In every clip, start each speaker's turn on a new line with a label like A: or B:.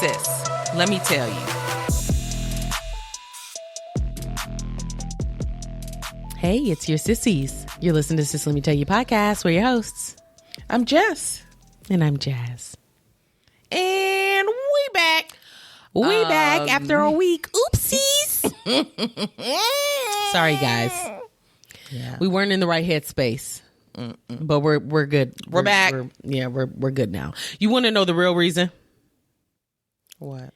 A: sis. Let me tell you. Hey, it's your sissies. You're listening to Sis Let Me Tell You podcast. We're your hosts.
B: I'm Jess.
A: And I'm Jazz.
B: And we back.
A: We back after a week. Oopsies. Sorry, guys.
B: Yeah.
A: We weren't in the right headspace. But we're good.
B: We're back.
A: We're good now. You want to know the real reason?
B: What?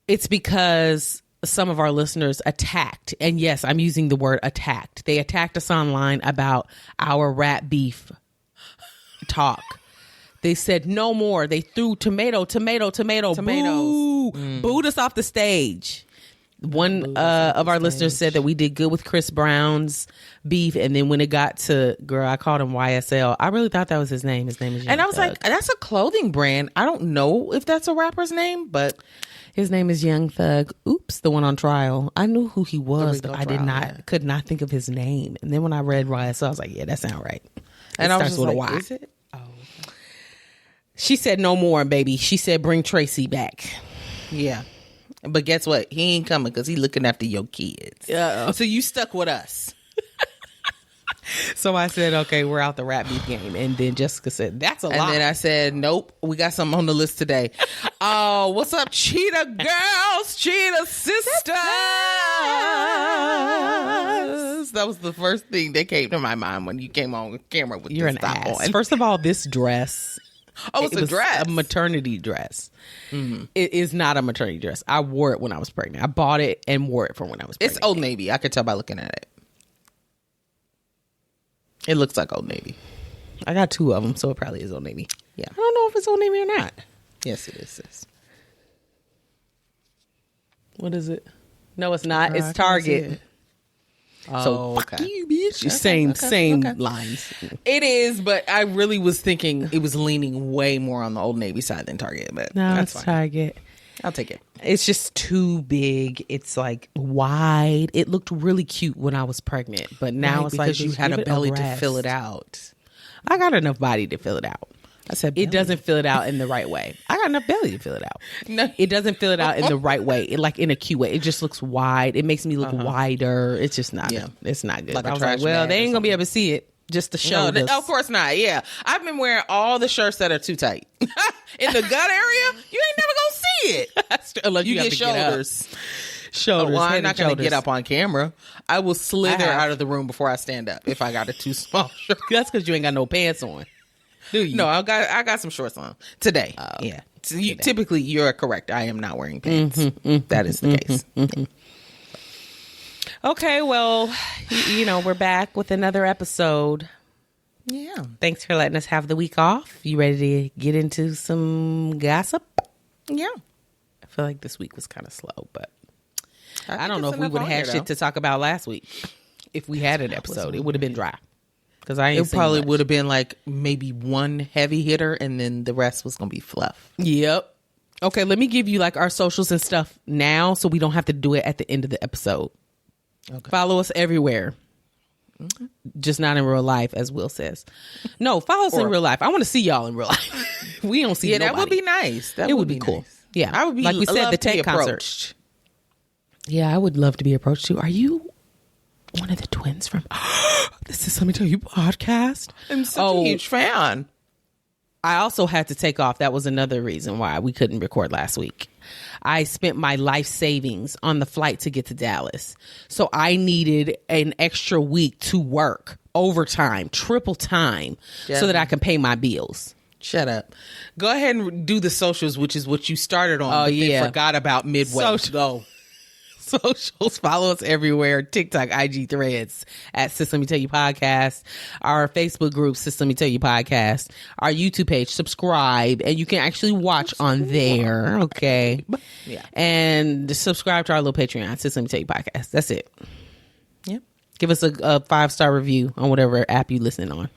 A: It's because some of our listeners attacked, and yes, I'm using the word attacked. They attacked us online about our rat beef talk. They said no more. They threw tomatoes. Booed us off the stage. One of our listeners said that we did good with Chris Brown's beef, and then when it got to, girl, I called him YSL. I really thought that was his name. His name is Young
B: And I was
A: Thug.
B: like, that's a clothing brand. I don't know if that's a rapper's name, but
A: His name is Young Thug. Oops, the one on trial. I knew who he was, but I could not think of his name. And then when I read YSL, I was like, yeah, that sounds right.
B: and I was
A: starts
B: just
A: with a
B: like,
A: Y.
B: is it? Oh,
A: She said no more, baby. She said bring Tracy back.
B: yeah. But guess what? He ain't coming because he looking after your kids.
A: Uh-oh.
B: So you stuck with us.
A: So I said, okay, we're out the rap beef game. And then Jessica said, that's a
B: And
A: lot.
B: then I said, nope, we got something on the list today. Oh, what's up, Cheetah girls, Cheetah sisters? That was the first thing that came to my mind when you came on camera with
A: You're
B: this
A: an
B: top
A: ass.
B: on.
A: First of all, this dress.
B: Oh, it's a
A: was
B: dress.
A: A maternity dress. It is not a maternity dress. I wore it when I was pregnant. I bought it and wore it for when I was pregnant.
B: It's Old Navy. I could tell by looking at it. It looks like Old Navy.
A: I got two of them, so it probably is Old Navy.
B: Yeah.
A: I don't know if it's Old Navy or not.
B: Yes, it is, sis.
A: What is it? No, it's not.
B: I
A: It's
B: can't
A: Target.
B: see it.
A: So fuck
B: okay.
A: you, bitch.
B: Okay,
A: Same
B: okay.
A: lines.
B: It is, but I really was thinking it was leaning way more on the Old Navy side than Target. But
A: No,
B: that's
A: it's
B: fine.
A: Target.
B: I'll take it.
A: It's just too big. It's like wide. It looked really cute when I was pregnant, but now it's like
B: because you
A: just
B: had
A: give
B: a
A: it
B: belly to
A: rest.
B: fill it out.
A: I got enough body to fill it out.
B: I said
A: It doesn't fill it out in the right way. I got enough belly to fill it out.
B: No.
A: It doesn't fill it out in the right way. It like in a cute way. It just looks wide. It makes me look wider. It's just not.
B: Yeah.
A: It's not good.
B: Like a
A: I was
B: trash
A: like, well,
B: bag
A: they
B: or
A: ain't gonna be able to see it. Just the
B: No,
A: shoulders.
B: of course not. Yeah, I've been wearing all the shirts that are too tight in the gut area. You ain't never gonna see it.
A: Unless
B: You
A: have
B: get
A: to get up.
B: shoulders.
A: Shoulders.
B: Well,
A: head
B: I'm
A: and
B: not gonna
A: shoulders.
B: get up on camera. I will slither
A: I have.
B: out of the room before I stand up if I got a too small shirt.
A: That's because you ain't got no pants on. Do you?
B: No, I got some shorts on today. Yeah. So typically, you're correct. I am not wearing pants. That is the case.
A: Okay, well, you know, we're back with another episode.
B: Yeah.
A: Thanks for letting us have the week off. You ready to get into some gossip?
B: Yeah.
A: I feel like this week was kind of slow, but I
B: think
A: don't know
B: it's
A: if we
B: enough
A: would
B: on
A: have had
B: here,
A: shit
B: though.
A: to talk about last week. If we had an episode, it would have been dry. Because I ain't
B: It
A: seen
B: probably
A: much.
B: would have been like maybe one heavy hitter, and then the rest was gonna be fluff.
A: Yep. Okay, let me give you like our socials and stuff now so we don't have to do it at the end of the episode.
B: Okay.
A: Follow us everywhere. Just not in real life, as Will says. No, follow us in real life. I want to see y'all in real life. We don't see
B: Yeah,
A: nobody.
B: that would be nice. That
A: It would be cool.
B: nice.
A: Yeah.
B: I would be
A: Like we said,
B: love
A: the
B: to be
A: Tate concert.
B: approached.
A: Yeah, I would love to be approached too. Are you one of the twins from This Is Let Me Tell You podcast?
B: I'm such a huge fan.
A: I also had to take off. That was another reason why we couldn't record last week. I spent my life savings on the flight to get to Dallas. So I needed an extra week to work overtime, triple time, so that I can pay my bills.
B: Shut up. Go ahead and do the socials, which is what you started on.
A: Oh,
B: but
A: yeah.
B: Then forgot about midway.
A: Go. Socials, follow us everywhere. TikTok, IG, Threads at Sis Let Me Tell You podcast. Our Facebook group, Sis Let Me Tell You podcast. Our YouTube page, subscribe, and you can actually watch on there. Okay.
B: Yeah.
A: And subscribe to our little Patreon, Sis Let Me Tell You podcast. That's it.
B: Yep.
A: Give us a 5-star review on whatever app you listening on.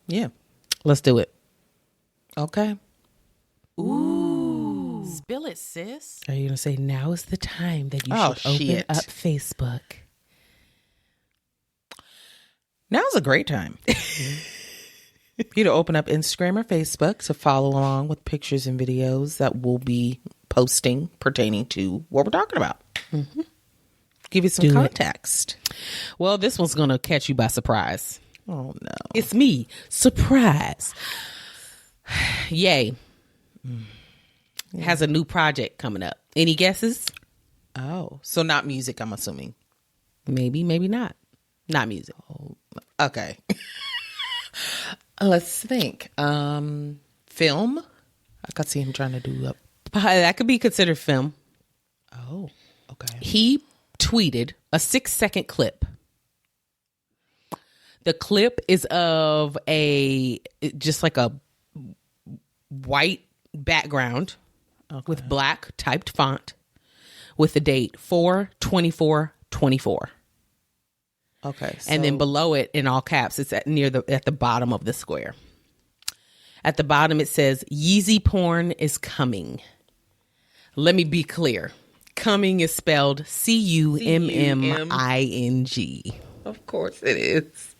B: Yeah.
A: Let's do it.
B: Okay.
A: Ooh.
C: Spill it, sis.
A: Are you going to say now is the time that you
B: Oh,
A: should open
B: shit.
A: up Facebook?
B: Now's a great time. you to open up Instagram or Facebook to follow along with pictures and videos that we'll be posting pertaining to what we're talking about. Mm-hmm. Give you some context.
A: Well, this one's going to catch you by surprise.
B: Oh, no.
A: It's me. Surprise. Yay. Has a new project coming up. Any guesses?
B: Oh, so not music, I'm assuming.
A: Maybe, maybe not. Not music.
B: Oh, okay. Let's think. Film? I could see him trying to do
A: that could be considered film.
B: Oh, okay.
A: He tweeted a 6-second clip. The clip is of just like a white background with black typed font with the date 4/24/24.
B: Okay. So.
A: And then below it in all caps, it's at the bottom of the square. At the bottom, it says, Yeezy porn is coming. Let me be clear. Coming is spelled Cumming.
B: Of course it is.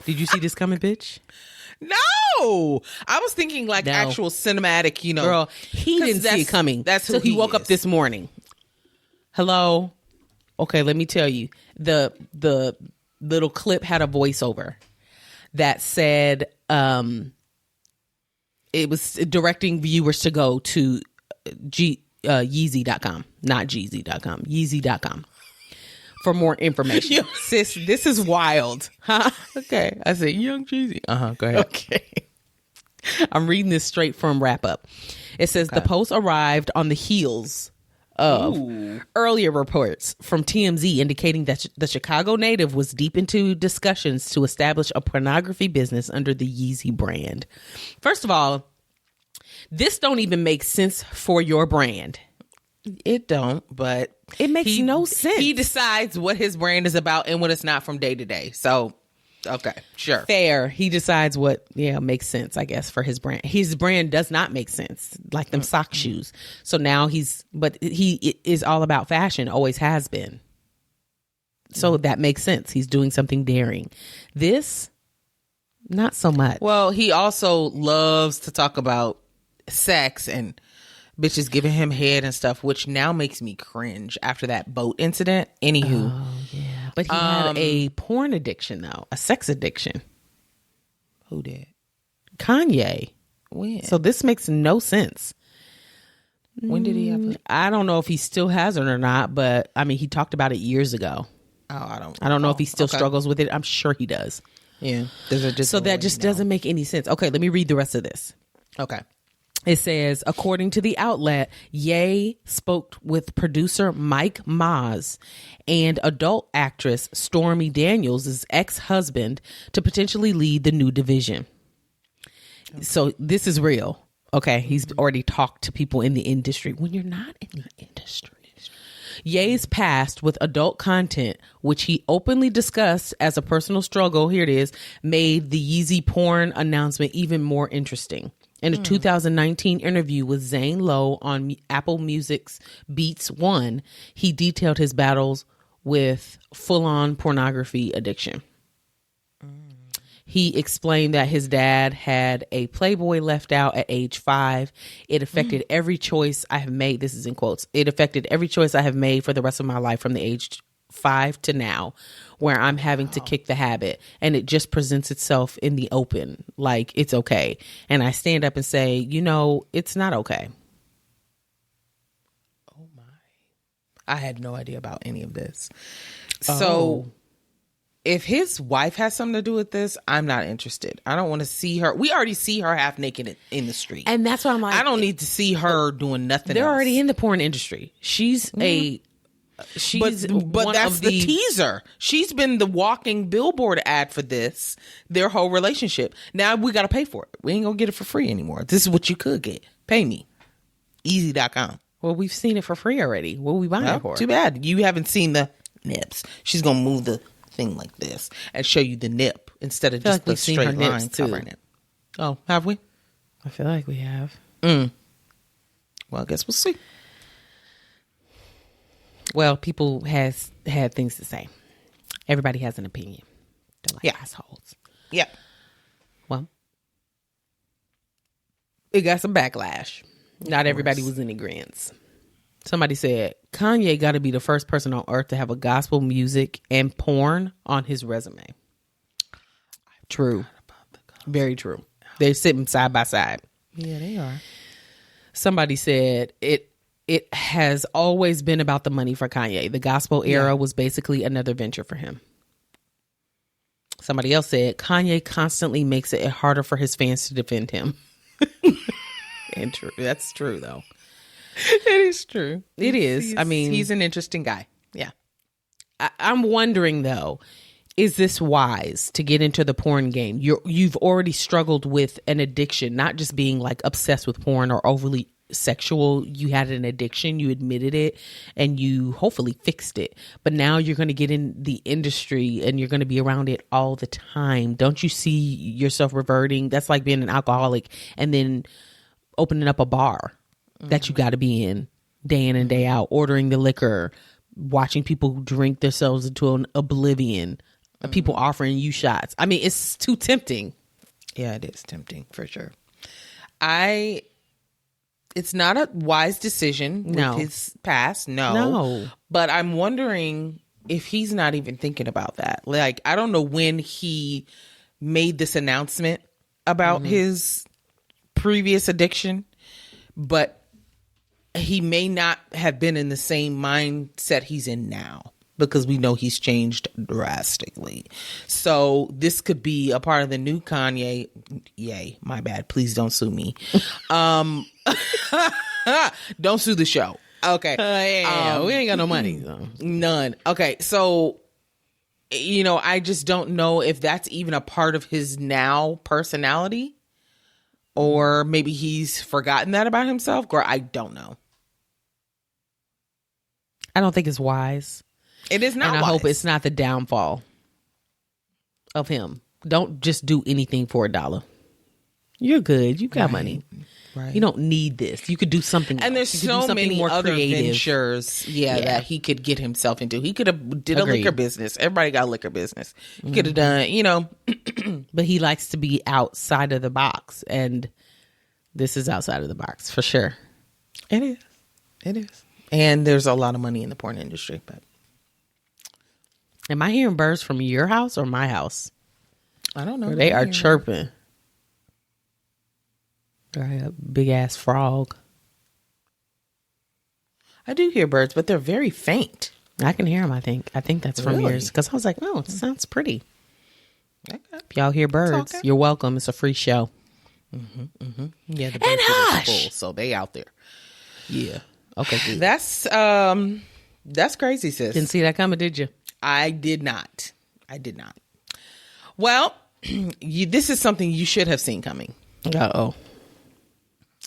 A: Did you see this coming, bitch?
B: No. I was thinking like actual cinematic,
A: Girl, he didn't see it coming.
B: That's
A: so he woke up this morning. Hello? Okay, let me tell you. The little clip had a voiceover that said it was directing viewers to go to Yeezy.com, not Jeezy.com, Yeezy.com for more information. Sis, this is wild. Huh?
B: Okay. I said, Young Jeezy. Go ahead.
A: Okay. I'm reading this straight from Wrap Up. It says the post arrived on the heels of earlier reports from TMZ indicating that the Chicago native was deep into discussions to establish a pornography business under the Yeezy brand. First of all, this don't even make sense for your brand.
B: It don't, but
A: it makes no sense.
B: He decides what his brand is about and what it's not from day to day. So, okay, sure.
A: Fair. He decides what, makes sense, I guess, for his brand. His brand does not make sense, like them sock shoes. So now he is all about fashion, always has been. So that makes sense. He's doing something daring. This, not so much.
B: Well, he also loves to talk about sex and bitches giving him head and stuff, which now makes me cringe after that boat incident. Anywho.
A: Oh, yeah. But he had a porn addiction, though. A sex addiction.
B: Who did?
A: Kanye.
B: When?
A: So this makes no sense.
B: When did he have it?
A: I don't know if he still has it or not, but I mean, he talked about it years ago.
B: Oh,
A: I don't know if he still struggles with it. I'm sure he does.
B: Yeah.
A: So that just doesn't make any sense. Okay, let me read the rest of this.
B: Okay.
A: It says, according to the outlet, Ye spoke with producer Mike Maz and adult actress Stormy Daniels' ex-husband to potentially lead the new division. Okay. So this is real. Okay. He's already talked to people in the industry. When you're not in the industry. Ye's past with adult content, which he openly discussed as a personal struggle, here it is, made the Yeezy porn announcement even more interesting. In a 2019 interview with Zane Lowe on Apple Music's Beats One, he detailed his battles with full-on pornography addiction. He explained that his dad had a Playboy left out at age 5. It affected every choice I have made. This is in quotes. It affected every choice I have made for the rest of my life from the age 5 to now, where I'm having to kick the habit, and it just presents itself in the open like it's okay. And I stand up and say, it's not okay.
B: Oh my. I had no idea about any of this. So if his wife has something to do with this, I'm not interested. I don't want to see her. We already see her half naked in the street.
A: And that's why I'm like,
B: I don't need to see her doing nothing
A: They're
B: else.
A: already in the porn industry. She's
B: but that's the teaser. She's been the walking billboard ad for this, their whole relationship. Now we got to pay for it. We ain't gonna get it for free anymore. This is what you could get. Pay me. Easy.com.
A: Well, we've seen it for free already. What are we buying it for?
B: Too bad. You haven't seen the nips. She's gonna move the thing like this and show you the nip instead of just
A: like
B: the straight line covering it. Oh, have we?
A: I feel like we have.
B: Well, I guess we'll see.
A: Well, people has had things to say. Everybody has an opinion. They're like assholes.
B: Yeah.
A: Well, it got some backlash. Not everybody was in agreement. Somebody said, Kanye got to be the first person on earth to have a gospel music and porn on his resume. True. Very true. They're sitting side by side.
B: Yeah, they are.
A: Somebody said it has always been about the money for Kanye. The gospel era was basically another venture for him. Somebody else said Kanye constantly makes it harder for his fans to defend him. And true. That's true, though.
B: It is true.
A: It is. I mean,
B: he's an interesting guy. Yeah.
A: I'm wondering, though, is this wise to get into the porn game? You've already struggled with an addiction, not just being like obsessed with porn or overly sexual. You had an addiction, you admitted it, and you hopefully fixed it. But now you're going to get in the industry and you're going to be around it all the time. Don't you see yourself reverting? That's like being an alcoholic and then opening up a bar that you got to be in day in and day out, ordering the liquor, watching people drink themselves into an oblivion, people offering you shots. I mean, it's too tempting.
B: Yeah, it is tempting for sure. It's not a wise decision with his past. No. But I'm wondering if he's not even thinking about that. Like, I don't know when he made this announcement about his previous addiction, but he may not have been in the same mindset he's in now, because we know he's changed drastically. So this could be a part of the new Kanye. Yay, my bad. Please don't sue me. Don't sue the show. Okay.
A: We ain't got no money. So.
B: None. Okay. So, I just don't know if that's even a part of his now personality, or maybe he's forgotten that about himself, or I don't know.
A: I don't think it's wise.
B: It is not.
A: And I
B: wise.
A: hope it's not the downfall of him. Don't just do anything for $1. You're good. You got money. Right. You don't need this. You could do something else.
B: And there's so many more other ventures that he could get himself into. He could have did a liquor business. Everybody got a liquor business. He could have done,
A: But he likes to be outside of the box. And this is outside of the box for sure.
B: It is. It is. And there's a lot of money in the porn industry. But
A: am I hearing birds from your house or my house?
B: I don't know.
A: They are chirping. A big ass frog.
B: I do hear birds, but they're very faint.
A: I can hear them. I think that's from yours, because I was like, oh, it sounds pretty. Okay. If y'all hear birds, you're welcome. It's a free show.
B: Yeah, the birds are full, so they out there. Yeah.
A: Okay. Good.
B: That's crazy, sis.
A: Didn't see that coming, did you?
B: I did not. Well, this is something you should have seen coming.
A: Uh-oh.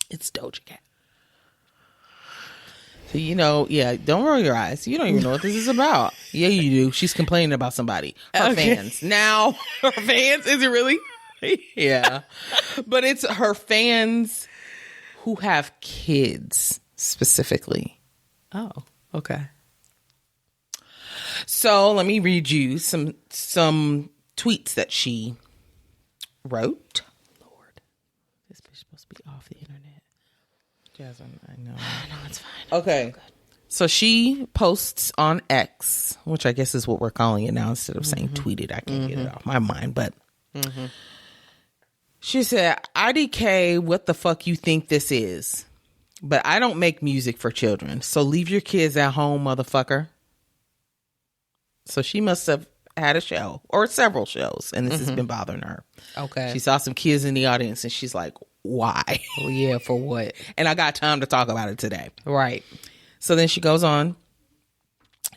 B: It's Doja Cat. So, don't roll your eyes. You don't even know what this is about. Yeah, you do. She's complaining about somebody. Her fans. Now, her fans? Is it really? Yeah. But it's her fans who have kids, specifically.
A: Oh, okay.
B: So, let me read you some tweets that she wrote. Lord.
A: This bitch supposed to be off the internet.
B: Jasmine, I know.
A: No, it's fine.
B: Okay. So she posts on X, which I guess is what we're calling it now instead of saying tweeted. I can't get it off my mind, but she said, IDK, what the fuck you think this is? But I don't make music for children, so leave your kids at home, motherfucker. So she must have had a show or several shows, and this has been bothering her.
A: Okay.
B: She saw some kids in the audience, and she's like, why?
A: Well, yeah, for what?
B: And I got time to talk about it today.
A: Right.
B: So then she goes on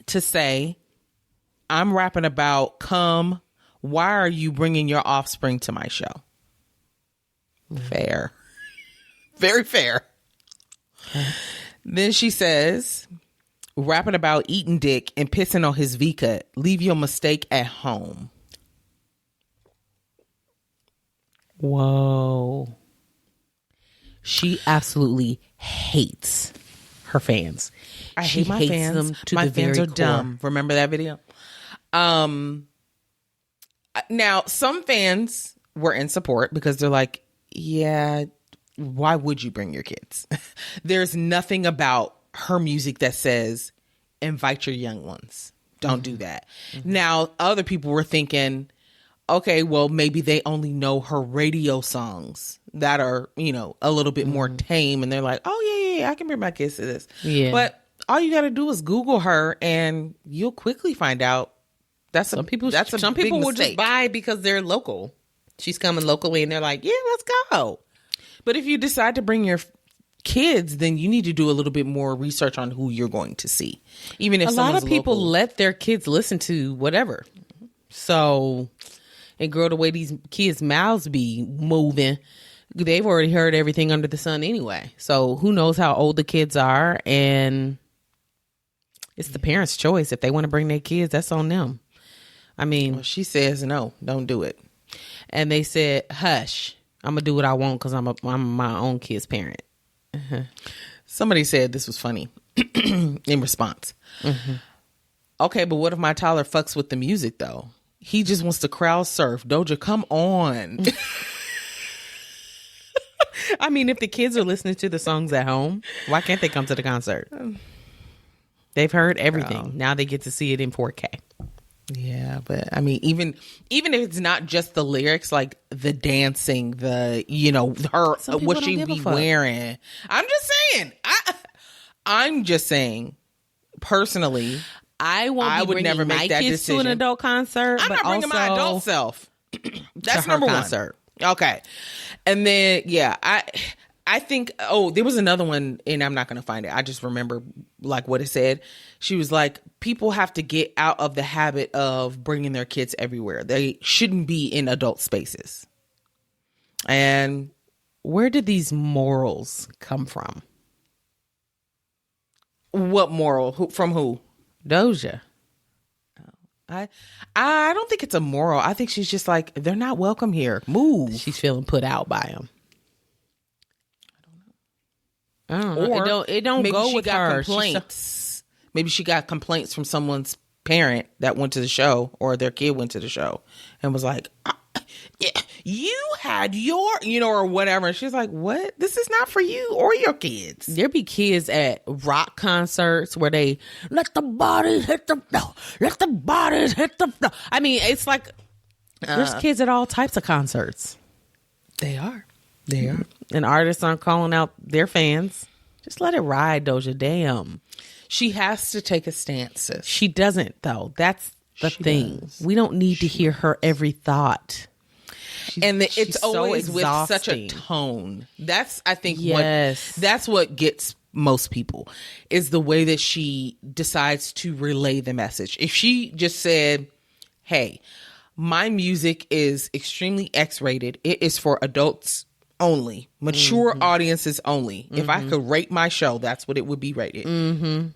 B: to say, I'm rapping about why are you bringing your offspring to my show? Fair. Very fair. Then she says, rapping about eating dick and pissing on his V-cut. Leave your mistake at home.
A: Whoa. She absolutely hates her fans.
B: I hate my fans.
A: Them to
B: my
A: the
B: fans
A: very
B: are dumb. Remember that video? Now, some fans were in support because they're like, yeah, why would you bring your kids? There's nothing about her music that says invite your young ones. Don't do that. Now, other people were thinking, okay, well, maybe they only know her radio songs that are, you know, a little bit more tame. And they're like, oh, yeah, I can bring my kids to this.
A: Yeah.
B: But all you got to do is Google her and you'll quickly find out
A: some people
B: big
A: will just
B: mistake.
A: buy because they're local. She's coming locally and they're like, yeah, let's go.
B: But if you decide to bring your kids, then you need to do a little bit more research on who you're going to see. Even if
A: a lot of people
B: local.
A: let their kids listen to whatever. So, and girl, the way these kids' mouths be moving, they've already heard everything under the sun anyway. So who knows how old the kids are, and it's the parents' choice. If they want to bring their kids, that's on them. I mean,
B: Well, she says no, don't do it.
A: And they said, hush, I'm gonna do what I want because I'm my own kid's parent.
B: Somebody said this was funny in response. Okay, but what if my toddler fucks with the music though? He just wants to crowd surf. Doja, come on.
A: I mean, if the kids are listening to the songs at home, why can't they come to the concert? They've heard everything. Now they get to see it in 4K.
B: Yeah, but I mean, even if it's not just the lyrics, like the dancing, the, you know, her, what she be wearing. I'm just saying, personally,
A: I would never make that kids decision to an adult concert.
B: I'm not bringing my adult self. That's number one. Concert. Okay. And then, yeah, I think, there was another one, and I'm not going to find it. I just remember like what it said. She was like, people have to get out of the habit of bringing their kids everywhere. They shouldn't be in adult spaces. And
A: where did these morals come from?
B: What moral? From who?
A: Doja.
B: I don't think it's a moral. I think she's just like, they're not welcome here. Move.
A: She's feeling put out by them. I don't know.
B: Or
A: it don't go with her.
B: Complaints. Maybe she got complaints from someone's parent that went to the show, or their kid went to the show and was like, you had your, you know, or whatever. And she's like, what? This is not for you or your kids.
A: There be kids at rock concerts where they let the bodies hit the floor. Let the bodies hit the floor. I mean, it's like there's kids at all types of concerts.
B: They are.
A: And artists aren't calling out their fans. Just let it ride, Doja. Damn.
B: She has to take a stance, sis.
A: She doesn't, though. That's the thing. We don't need to hear her every thought.
B: It's always so with such a tone. That's, I think, that's what gets most people, is the way that she decides to relay the message. If she just said, hey, my music is extremely X-rated. It is for adults only, mature audiences only. If I could rate my show, that's what it would be rated. In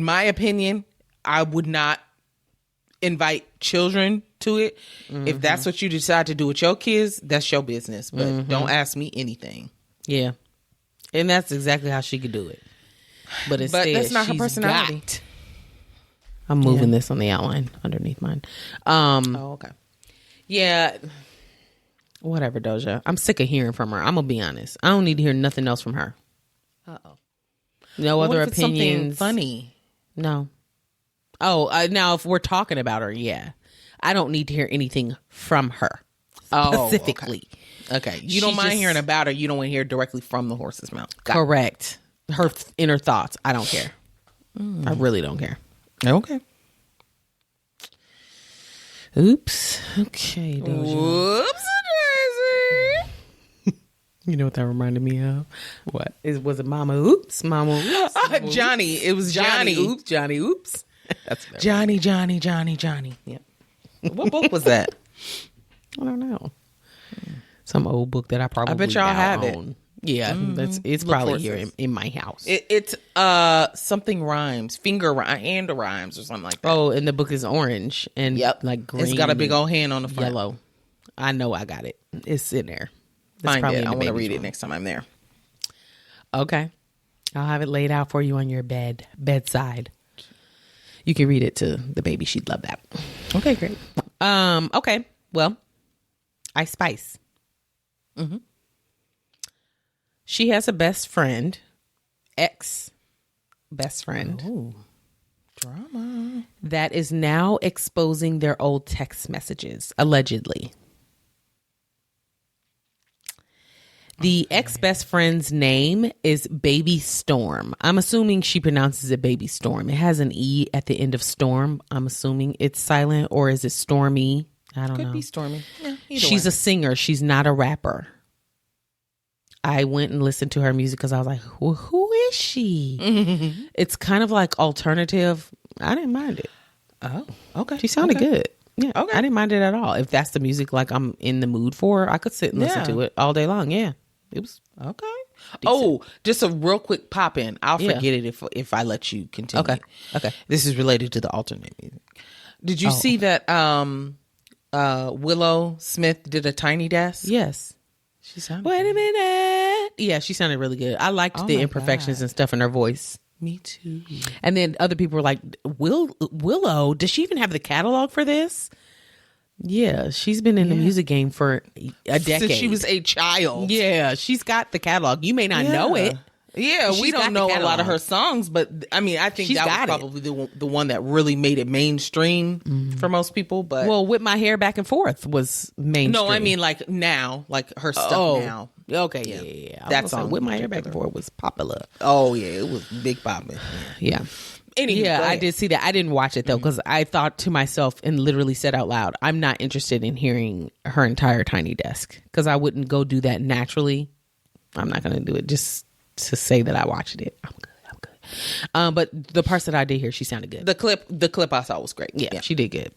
B: my opinion, I would not invite children to it. If that's what you decide to do with your kids, that's your business. But don't ask me anything.
A: Yeah. And that's exactly how she could do it. But instead,
B: that's not her personality.
A: I'm moving this on the outline underneath mine.
B: Okay.
A: Yeah. Whatever, Doja. I'm sick of hearing from her. I'm going to be honest. I don't need to hear nothing else from her. No other opinions.
B: Something funny.
A: No. Now if we're talking about her, yeah. I don't need to hear anything from her specifically.
B: Okay. You don't mind hearing about her. You don't want to hear directly from the horse's mouth.
A: Correct. Her inner thoughts. I don't care. I really don't care.
B: Okay.
A: Oops. Okay, Doja.
B: Whoops.
A: You know what that reminded me of? What? Was it Mama Oops? Mama Oops? Mama
B: Johnny.
A: Oops.
B: It was Johnny.
A: Oops. Johnny Oops.
B: That's Johnny. Yep. What book was that?
A: I don't know. Some old book that I
B: bet y'all have
A: own. It. Yeah, it's probably here in my house.
B: It's something rhymes, hand rhymes or something like that.
A: Oh, and the book is orange and like green.
B: It's got a big old hand on the front.
A: Yellow. I know I got it. It's in there.
B: Find it. I want to read it next time I'm there.
A: Okay. I'll have it laid out for you on your bedside. You can read it to the baby. She'd love that.
B: Okay, great.
A: Okay. Well, Ice Spice. She has a best friend, ex best friend.
B: Oh, drama.
A: That is now exposing their old text messages, allegedly. The ex-best friend's name is Baby Storm. I'm assuming she pronounces it Baby Storm. It has an E at the end of Storm. I'm assuming it's silent, or is it Stormy? I don't know.
B: Could be Stormy. Yeah,
A: She's a singer. She's not a rapper. I went and listened to her music because I was like, who is she? It's kind of like alternative. I didn't mind it.
B: Oh, okay.
A: She sounded good. Yeah.
B: Okay.
A: I didn't mind it at all. If that's the music like I'm in the mood for, I could sit and listen to it all day long. Yeah. It was
B: okay.
A: decent.
B: Oh, just a real quick pop in. I'll
A: Yeah.
B: forget it if I let you continue.
A: Okay.
B: This is related to the alternate music. Did you see that Willow Smith did a Tiny Desk?
A: Yes.
B: She sounded
A: Wait a minute. Yeah, she sounded really good. I liked the
B: my
A: imperfections
B: God.
A: and stuff in her voice.
B: Me too.
A: And then other people were like, Willow, does she even have the catalog for this? Yeah, she's been in the music game for a decade.
B: Since she was a child.
A: Yeah, she's got the catalog. You may not know it.
B: Yeah, we
A: She's got
B: don't
A: the
B: know a lot
A: catalog.
B: of her songs, but I mean, I think
A: She's
B: that
A: got
B: was
A: it.
B: probably the one that really made it mainstream for most people. But
A: Well, Whip My Hair Back and Forth was mainstream.
B: no, I mean like now, like her stuff now.
A: Okay, yeah.
B: That
A: That
B: song
A: song, Whip My
B: in
A: Hair Back and Forth was popular.
B: Oh yeah, it was big popping.
A: Yeah.
B: Anyway,
A: Yeah, I did see that. I didn't watch it though because I thought to myself and literally said out loud, I'm not interested in hearing her entire Tiny Desk because I wouldn't go do that naturally. I'm not going to do it just to say that I watched it. I'm good. But the parts that I did hear, she sounded good.
B: The clip I saw was great.
A: Yeah, she did good.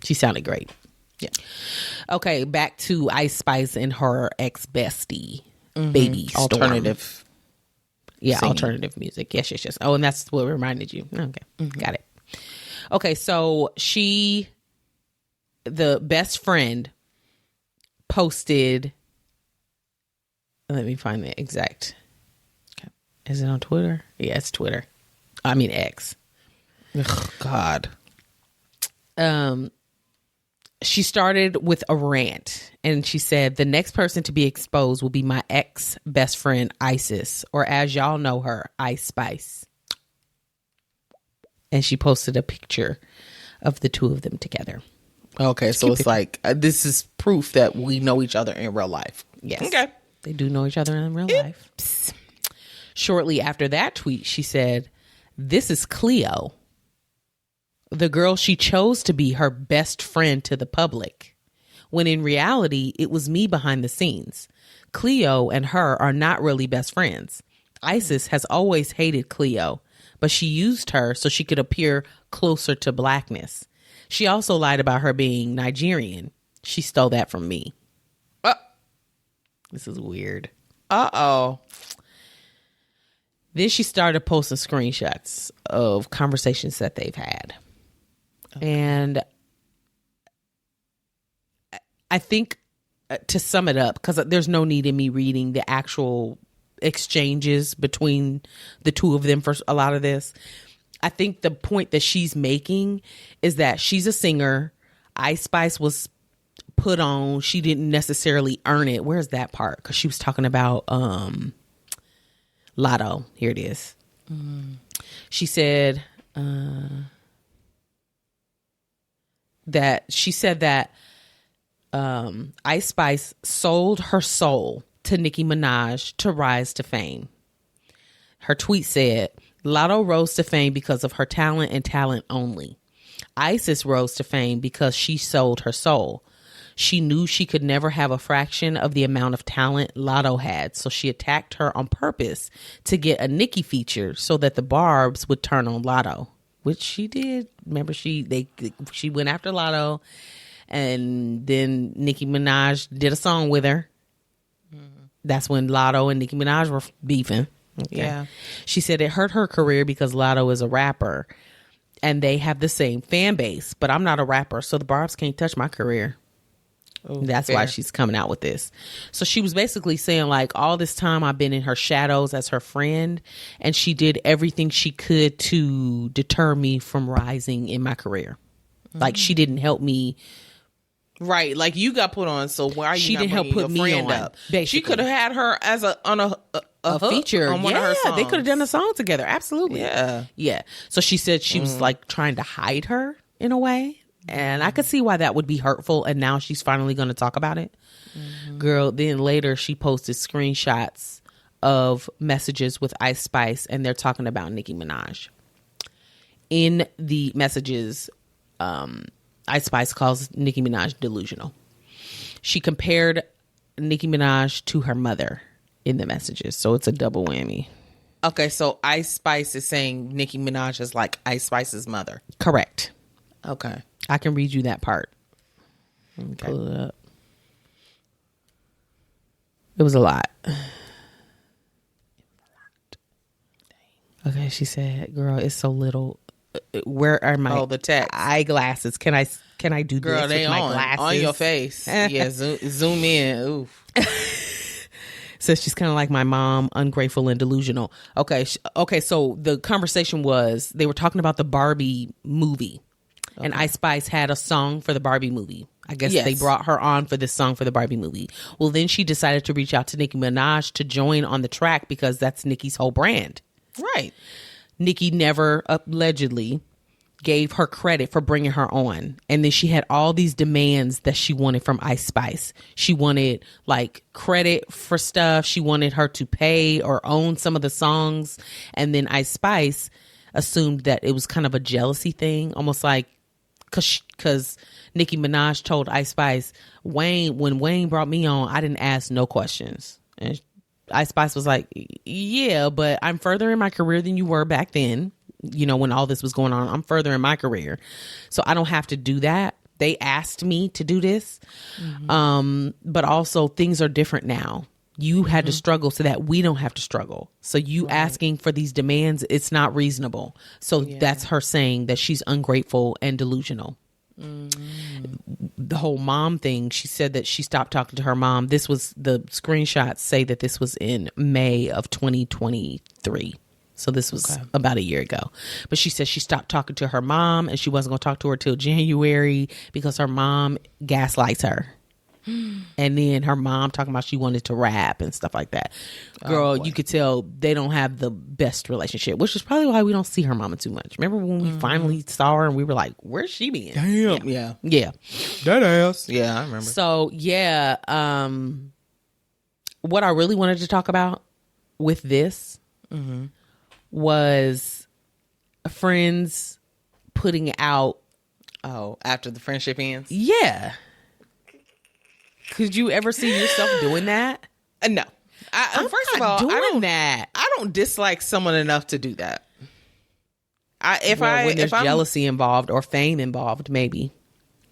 A: She sounded great.
B: Yeah.
A: Okay, back to Ice Spice and her ex bestie, Baby Storm.
B: Alternative.
A: Yeah,
B: singing.
A: alternative music. Yes. Oh, and that's what reminded you. Okay, got it. Okay, so the best friend, posted. Let me find the exact. Okay. Is it on Twitter? Yeah, it's Twitter. I mean X.
B: Ugh, God.
A: She started with a rant and she said, the next person to be exposed will be my ex best friend, Isis, or as y'all know her, Ice Spice. And she posted a picture of the two of them together.
B: Okay, so it's like this is proof that we know each other in real life.
A: Yes.
B: Okay.
A: They do know each other in real life. Psst. Shortly after that tweet, she said, this is Cleo, the girl she chose to be her best friend to the public, when in reality, it was me behind the scenes. Cleo and her are not really best friends. Isis has always hated Cleo, but she used her so she could appear closer to blackness. She also lied about her being Nigerian. She stole that from me. This is weird.
B: Uh-oh.
A: Then she started posting screenshots of conversations that they've had. Okay. And I think to sum it up, because there's no need in me reading the actual exchanges between the two of them for a lot of this. I think the point that she's making is that she's a singer. Ice Spice was put on. She didn't necessarily earn it. Where's that part? Because she was talking about Lotto. Here it is. She said that Ice Spice sold her soul to Nicki Minaj to rise to fame. Her tweet said, Lotto rose to fame because of her talent and talent only. Isis rose to fame because she sold her soul. She knew she could never have a fraction of the amount of talent Lotto had, so she attacked her on purpose to get a Nicki feature so that the Barbs would turn on Lotto, which she did. Remember, she went after Lotto, and then Nicki Minaj did a song with her. That's when Lotto and Nicki Minaj were beefing. Okay.
B: Yeah.
A: She said it hurt her career because Lotto is a rapper and they have the same fan base, but I'm not a rapper, so the Barbs can't touch my career. Oh, that's why she's coming out with this. So she was basically saying, like, all this time I've been in her shadows as her friend, and she did everything she could to deter me from rising in my career. Like, she didn't help me
B: Right, like you got put on, so why are you
A: She
B: not
A: didn't help
B: bringing
A: put
B: your
A: me
B: friend
A: on,
B: up?
A: basically.
B: She could have had her as a hook
A: feature
B: on one of her songs.
A: They could have done a song together. Absolutely.
B: Yeah.
A: So she said she was like trying to hide her in a way, and I could see why that would be hurtful, and now she's finally going to talk about it. Girl, then later she posted screenshots of messages with Ice Spice, and they're talking about Nicki Minaj. In the messages, Ice Spice calls Nicki Minaj delusional. She compared Nicki Minaj to her mother in the messages, so it's a double whammy.
B: Okay, so Ice Spice is saying Nicki Minaj is like Ice Spice's mother.
A: Correct.
B: Okay.
A: I can read you that part.
B: Okay.
A: Pull it up. It was a lot. Okay, she said, "Girl, it's so little. Where are my
B: the text
A: eyeglasses? Can I do
B: Girl,
A: this
B: they
A: with my glasses
B: on your face? Yeah, zoom in. Oof."
A: Says she's kind of like my mom, ungrateful and delusional. Okay, so the conversation was they were talking about the Barbie movie, and Ice Spice had a song for the Barbie movie. I guess they brought her on for this song for the Barbie movie. Well, then she decided to reach out to Nicki Minaj to join on the track because that's Nicki's whole brand.
B: Right.
A: Nicki never allegedly gave her credit for bringing her on. And then she had all these demands that she wanted from Ice Spice. She wanted like credit for stuff. She wanted her to pay or own some of the songs. And then Ice Spice assumed that it was kind of a jealousy thing, almost like because Nicki Minaj told Ice Spice, when Wayne brought me on, I didn't ask no questions. And Ice Spice was like, yeah, but I'm further in my career than you were back then. You know, when all this was going on, I'm further in my career. So I don't have to do that. They asked me to do this. But also things are different now. You had to struggle so that we don't have to struggle. So you asking for these demands, it's not reasonable. So that's her saying that she's ungrateful and delusional. The whole mom thing, she said that she stopped talking to her mom. This was, the screenshots say that this was in May of 2023. So this was about a year ago. But she said she stopped talking to her mom and she wasn't going to talk to her till January because her mom gaslights her. And then her mom talking about she wanted to rap and stuff like that. Girl, you could tell they don't have the best relationship, which is probably why we don't see her mama too much. Remember when we finally saw her and we were like, where's she been?
B: Damn. Yeah.
A: That
B: ass. Yeah, I remember.
A: So, yeah. What I really wanted to talk about with this was friends putting out.
B: Oh, after the friendship ends?
A: Yeah. Could you ever see yourself doing that?
B: No. First of all, I don't dislike someone enough to do that.
A: When there's jealousy involved or fame involved, maybe.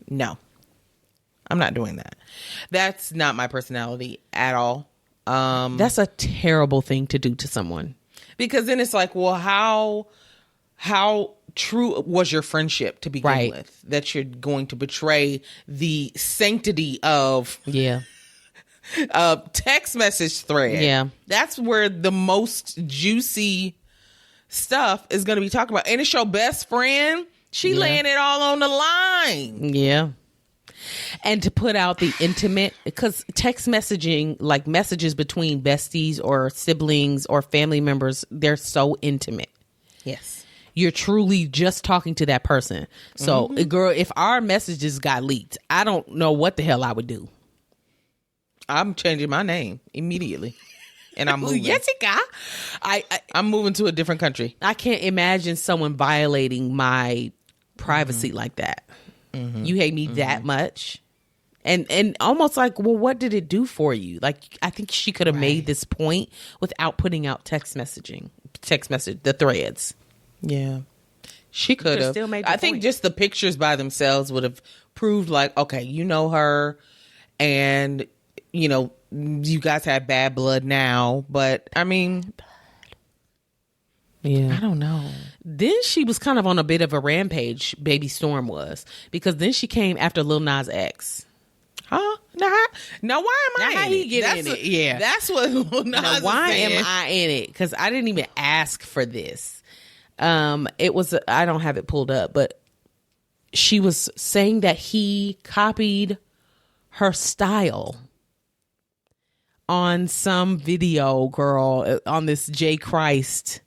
B: No. I'm not doing that. That's not my personality at all.
A: That's a terrible thing to do to someone.
B: Because then it's like, well, how true was your friendship to begin with, that you're going to betray the sanctity of text message thread?
A: Yeah.
B: That's where the most juicy stuff is going to be talked about. And it's your best friend. She laying it all on the line.
A: Yeah. And to put out the intimate, because text messaging, like messages between besties or siblings or family members, they're so intimate.
B: Yes.
A: You're truly just talking to that person. So, girl, if our messages got leaked, I don't know what the hell I would do.
B: I'm changing my name immediately. And I'm moving.
A: Jessica.
B: I'm moving to a different country.
A: I can't imagine someone violating my privacy like that. You hate me that much. And almost like, well, what did it do for you? Like, I think she could have made this point without putting out the threads.
B: Yeah. She could have.
A: Still made the
B: I
A: point.
B: think just the pictures by themselves would have proved like, okay, you know her and, you know, you guys have bad blood now. But, I mean,
A: yeah,
B: I don't know.
A: Then she was kind of on a bit of a rampage, Baby Storm was, because then she came after Lil Nas X.
B: Huh? Now why am I
A: how
B: in
A: he
B: it?
A: get in it? Yeah.
B: That's what Lil Nas
A: Now,
B: is
A: why
B: saying.
A: am I in it? Because I didn't even ask for this. It was, I don't have it pulled up, but she was saying that he copied her style on some video, girl, on this J. Christ.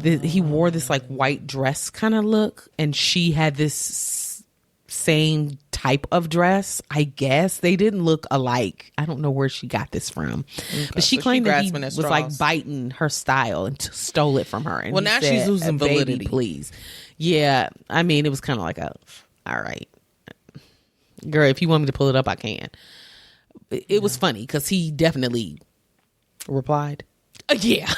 A: He wore this like white dress kind of look, and she had this same type of dress. I guess they didn't look alike. I don't know where she got this from, but she claimed that he was like biting her style and stole it from her. And
B: well, now she's losing validity.
A: Please, yeah. I mean, it was kind of like all right, girl. If you want me to pull it up, I can. It was funny because he definitely replied. Yeah.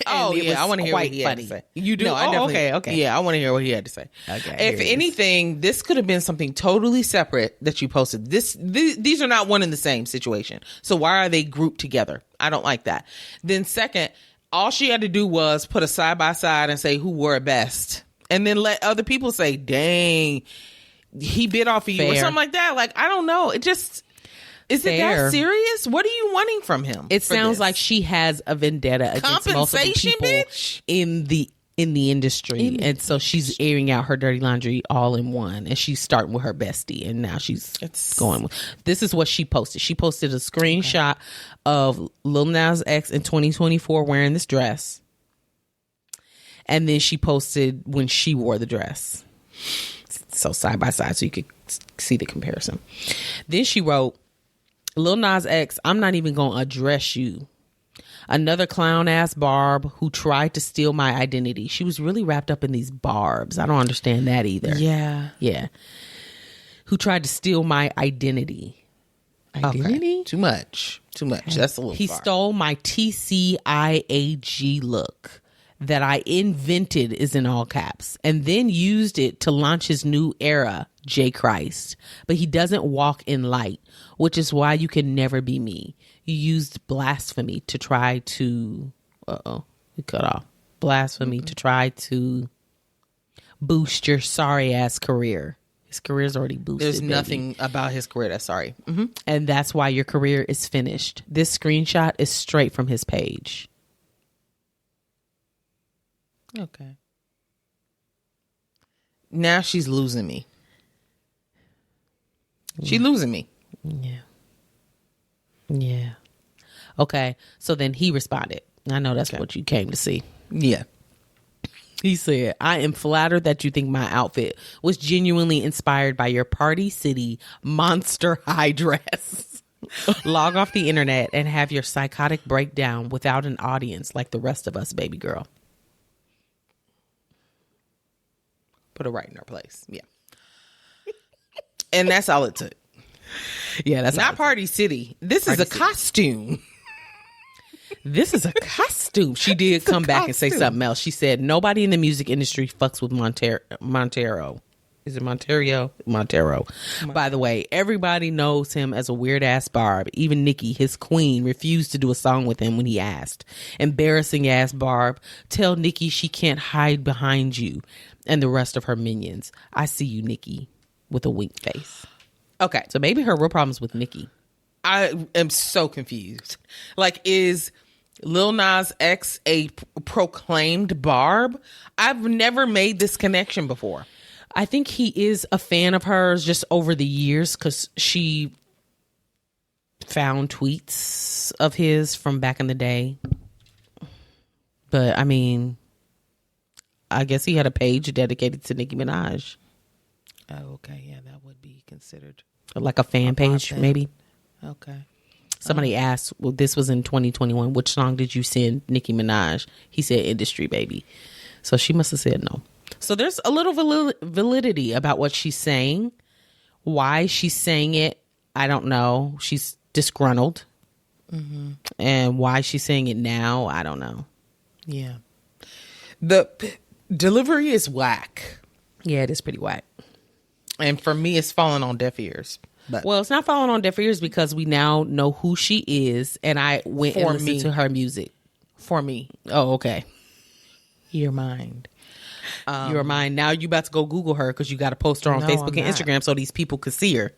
B: Oh, yeah. I want to hear what he had to say.
A: You do?
B: No, I definitely,
A: okay.
B: Yeah, I want to hear what he had to say.
A: Okay.
B: If anything, this could have been something totally separate that you posted. These are not one and the same situation. So why are they grouped together? I don't like that. Then second, all she had to do was put a side by side and say who wore it best. And then let other people say, dang, he bit off of you or something like that. Like, I don't know. It just... Is it that serious? What are you wanting from him?
A: It sounds like she has a vendetta against multiple people in the industry, and so she's airing out her dirty laundry all in one. And she's starting with her bestie, and now she's going with. This is what she posted. She posted a screenshot of Lil Nas X in 2024 wearing this dress, and then she posted when she wore the dress. So side by side, so you could see the comparison. Then she wrote, Lil Nas X, I'm not even going to address you. Another clown ass barb who tried to steal my identity. She was really wrapped up in these barbs. I don't understand that either.
B: Yeah.
A: Yeah. Who tried to steal my identity. Identity?
B: Okay. Too much. That's a little
A: He
B: far.
A: stole my TCIAG look that I invented, is in all caps, and then used it to launch his new era, J. Christ. But he doesn't walk in light, which is why you can never be me. You used blasphemy to try to... we cut off. Blasphemy to try to boost your sorry-ass career. His career's already boosted.
B: There's nothing about his career that's sorry. Mm-hmm.
A: And that's why your career is finished. This screenshot is straight from his page.
B: Okay. Now she's losing me. She's losing me.
A: Yeah. Okay. So then he responded. I know that's what you came to see.
B: Yeah.
A: He said, I am flattered that you think my outfit was genuinely inspired by your Party City Monster High dress. Log off the internet and have your psychotic breakdown without an audience like the rest of us, baby girl.
B: Put her right in her place. Yeah. And that's all it took.
A: Yeah, that's
B: not Party City. This is a costume.
A: This is a costume. She did come back and say something else. She said, nobody in the music industry fucks with Montero. Is it Montero? Montero. By the way, everybody knows him as a weird ass barb. Even Nicki, his queen, refused to do a song with him when he asked. Embarrassing ass barb. Tell Nicki she can't hide behind you and the rest of her minions. I see you, Nicki, with a wink face. Okay. So maybe her real problem is with Nicki.
B: I am so confused. Like, is Lil Nas X a proclaimed barb? I've never made this connection before.
A: I think he is a fan of hers just over the years because she found tweets of his from back in the day. But I mean, I guess he had a page dedicated to Nicki Minaj.
B: Oh, okay. Yeah, that would be considered
A: like a fan page, maybe.
B: Okay.
A: Somebody asked, well, this was in 2021, which song did you send Nicki Minaj? He said Industry Baby. So she must have said no. So there's a little validity about what she's saying. Why she's saying it, I don't know. She's disgruntled. Mm-hmm. And why she's saying it now, I don't know.
B: Yeah. The delivery is whack.
A: Yeah, it is pretty whack.
B: And for me, it's falling on deaf ears. But
A: well, it's not falling on deaf ears because we now know who she is. And I went and listened to her music.
B: For me.
A: Oh, okay.
B: Your mind.
A: Your mind. Now you about to go Google her because you got to post her on Facebook and Instagram so these people could see her.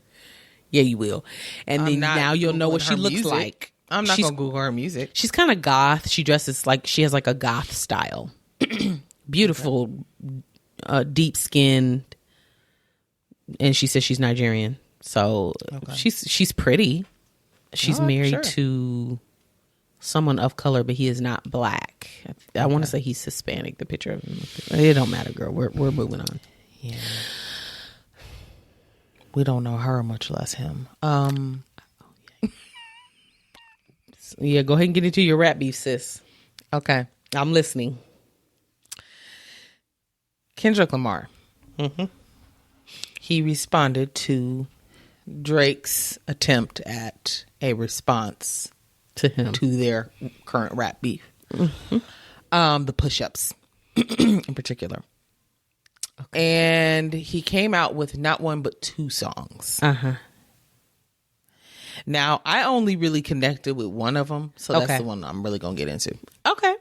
A: Yeah, you will. And then now you'll know what she looks like.
B: I'm not going to Google her music.
A: She's kind of goth. She dresses like she has like a goth style. Beautiful, deep skinned. And she says she's Nigerian So she's pretty. She's married to someone of color, but he is not black. I want to say he's Hispanic. The picture of him. It don't matter, girl. We're moving on.
B: Yeah. We don't know her, much less him.
A: Yeah, go ahead and get into your rap beef, sis.
B: Okay.
A: I'm listening.
B: Kendrick Lamar. Mm-hmm. He responded to Drake's attempt at a response
A: To him.
B: to their current rap beef. Mm-hmm. The push-ups in particular. Okay. And he came out with not one but 2 songs.
A: Uh-huh.
B: Now, I only really connected with one of them, so that's the one I'm really going to get into.
A: Okay.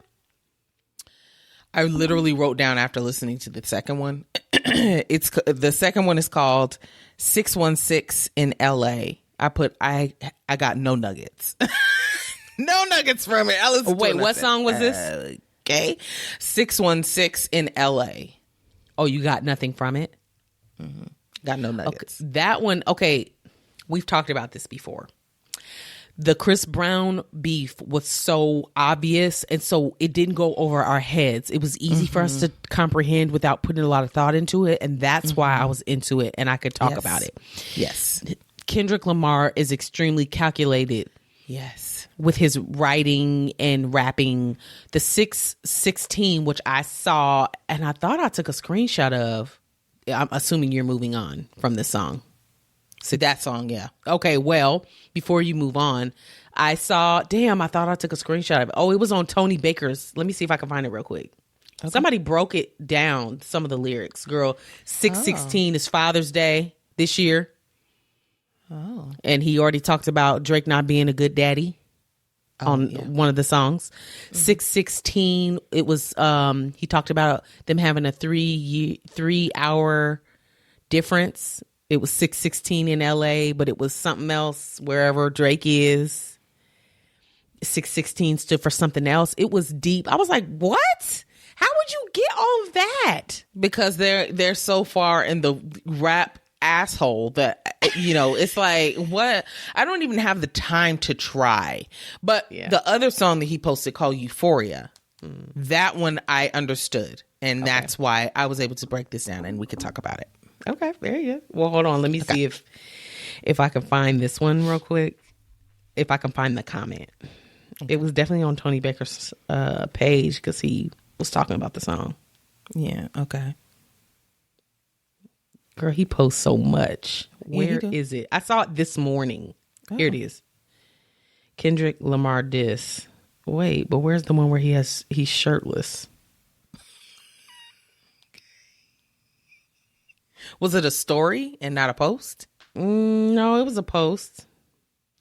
B: I literally wrote down after listening to the second one. The second one is called 616 in LA. I got no nuggets. No nuggets from it.
A: Wait, what song was this?
B: Okay. 616 in LA.
A: Oh, you got nothing from it?
B: Mm-hmm. Got no nuggets.
A: Okay. That one, okay. We've talked about this before. The Chris Brown beef was so obvious, and so it didn't go over our heads. It was easy for us to comprehend without putting a lot of thought into it, and that's why I was into it, and I could talk about it.
B: Yes.
A: Kendrick Lamar is extremely calculated.
B: Yes.
A: With his writing and rapping. The 616, which I saw, and I thought I took a screenshot of. I'm assuming you're moving on from this song.
B: So that song, yeah.
A: Okay, well, before you move on, I saw, I thought I took a screenshot of it. Oh, it was on Tony Baker's. Let me see if I can find it real quick. Okay. Somebody broke it down, some of the lyrics. Girl, 616 is Father's Day this year. Oh. And he already talked about Drake not being a good daddy on one of the songs. 616, it was, he talked about them having a 3 hour difference. It was 616 in LA, but it was something else wherever Drake is. 616 stood for something else. It was deep. I was like, what? How would you get all of that?
B: Because they're so far in the rap asshole that, it's like, what? I don't even have the time to try. But the other song that he posted called Euphoria, that one I understood. And that's why I was able to break this down and we could talk about it.
A: Okay, very good. Well, hold on. Let me see if I can find this one real quick. If I can find the comment. Okay. It was definitely on Tony Baker's page because he was talking about the song.
B: Yeah, okay.
A: Girl, he posts so much. Where is it? I saw it this morning. Oh. Here it is. Kendrick Lamar diss. Wait, but where's the one where he's shirtless?
B: Was it a story and not a post?
A: No, it was a post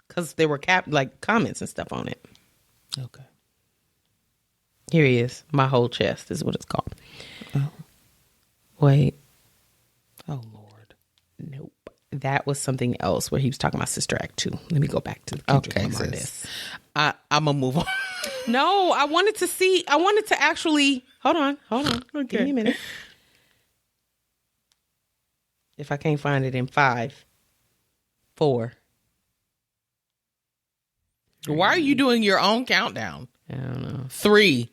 A: because there were comments and stuff on it.
B: Okay.
A: Here he is. My whole chest is what it's called.
B: Oh.
A: Wait.
B: Oh, Lord.
A: Nope. That was something else where he was talking about Sister Act 2. Let me go back to the Kendrick Lamar this.
B: I'm going to move on.
A: No, I wanted to actually. Hold on.
B: Okay.
A: Give me a minute. If I can't find it in 5, 4.
B: Why are you doing your own countdown?
A: I don't know.
B: 3,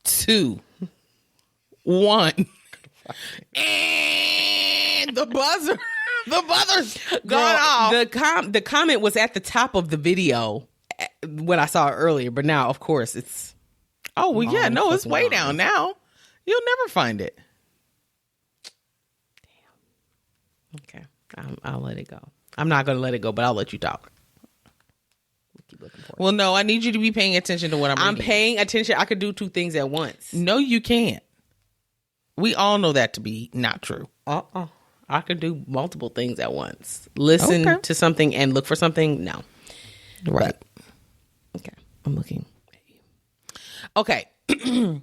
B: 2, 1. And the buzzer's gone off.
A: The comment was at the top of the video when I saw it earlier, but now, of course, it's.
B: Oh, well, yeah, no, it's way down now. You'll never find it.
A: Okay, I'll let it go. I'm not going to let it go, but I'll let you talk. Keep looking for it.
B: Well, no, I need you to be paying attention to what I'm reading.
A: I'm paying attention. I could do 2 things at once.
B: No, you can't. We all know that to be not true.
A: I could do multiple things at once. Listen to something and look for something. No.
B: Right.
A: But, okay. I'm looking at you.
B: Okay.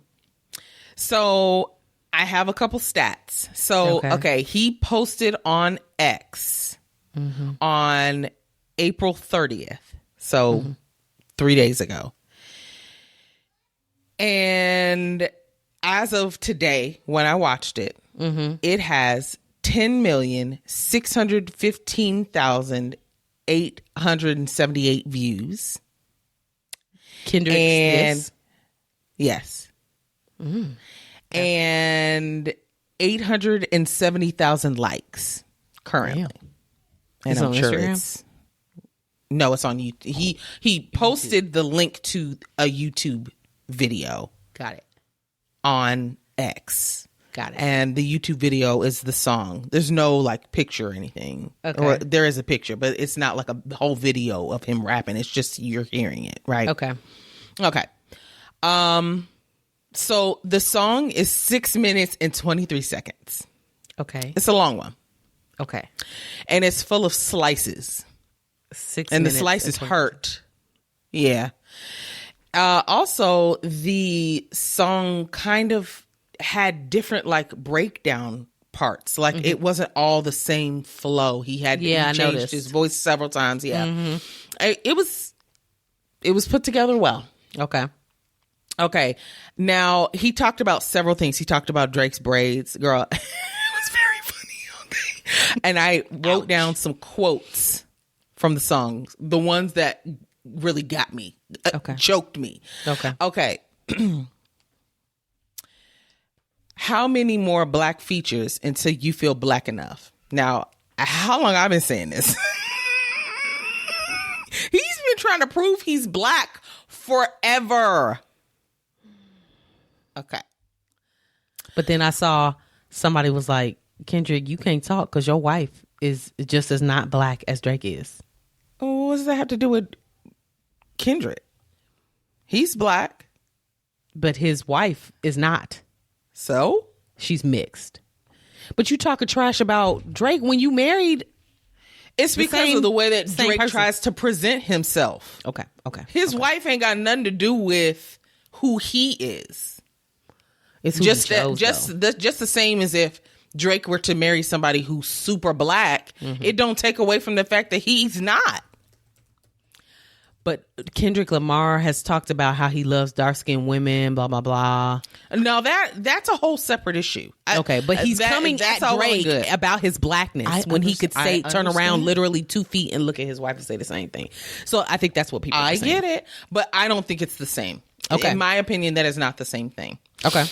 B: So I have a couple stats. So, okay, he posted on X on April 30th. So 3 days ago. And as of today, when I watched it, it has 10,615,878 views.
A: Kendrick's
B: And
A: this?
B: yes. And 870,000 likes currently.
A: Damn.
B: And
A: It's
B: I'm
A: on
B: sure
A: Instagram?
B: it's on YouTube. He posted the link to a YouTube video
A: Got it.
B: on X.
A: Got it.
B: And the YouTube video is the song. There's no like picture or anything.
A: Okay.
B: Or there is a picture, but it's not like a whole video of him rapping. It's just you're hearing it, right?
A: Okay.
B: Okay. So the song is 6 minutes and 23 seconds.
A: Okay.
B: It's a long one.
A: Okay.
B: And it's full of slices.
A: 6
B: And the
A: minutes
B: slices
A: and 20
B: hurt. Yeah. Also, the song kind of had different like breakdown parts. Like it wasn't all the same flow. He
A: I
B: changed
A: noticed.
B: his voice several times. Yeah. It was put together well.
A: Okay.
B: Okay. Now, he talked about several things. He talked about Drake's braids. Girl, it was very funny. Okay. And I wrote down some quotes from the songs, the ones that really got me,
A: Okay.
B: choked me.
A: Okay.
B: Okay. How many more black features until you feel black enough? Now, how long I've been saying this? He's been trying to prove he's black forever. Okay.
A: But then I saw somebody was like, Kendrick, you can't talk because your wife is just as not black as Drake is.
B: What does that have to do with Kendrick? He's black.
A: But his wife is not.
B: So?
A: She's mixed. But you talking trash about Drake when you married.
B: It's because of the way that
A: same
B: Drake
A: person.
B: tries to present himself.
A: Okay.
B: His wife ain't got nothing to do with who he is.
A: It's who
B: Just
A: he chose,
B: just the same as if Drake were to marry somebody who's super black. It don't take away from the fact that he's not.
A: But Kendrick Lamar has talked about how he loves dark-skinned women, blah, blah, blah.
B: No, that's a whole separate issue.
A: Okay, but he's coming
B: that's
A: at
B: all well and
A: Drake
B: good.
A: about his blackness when he could say, turn around
B: understand.
A: literally 2 feet and look at his wife and say the same thing. So I think that's what people are saying.
B: I get it, but I don't think it's the same.
A: Okay.
B: In my opinion, that is not the same thing.
A: Okay.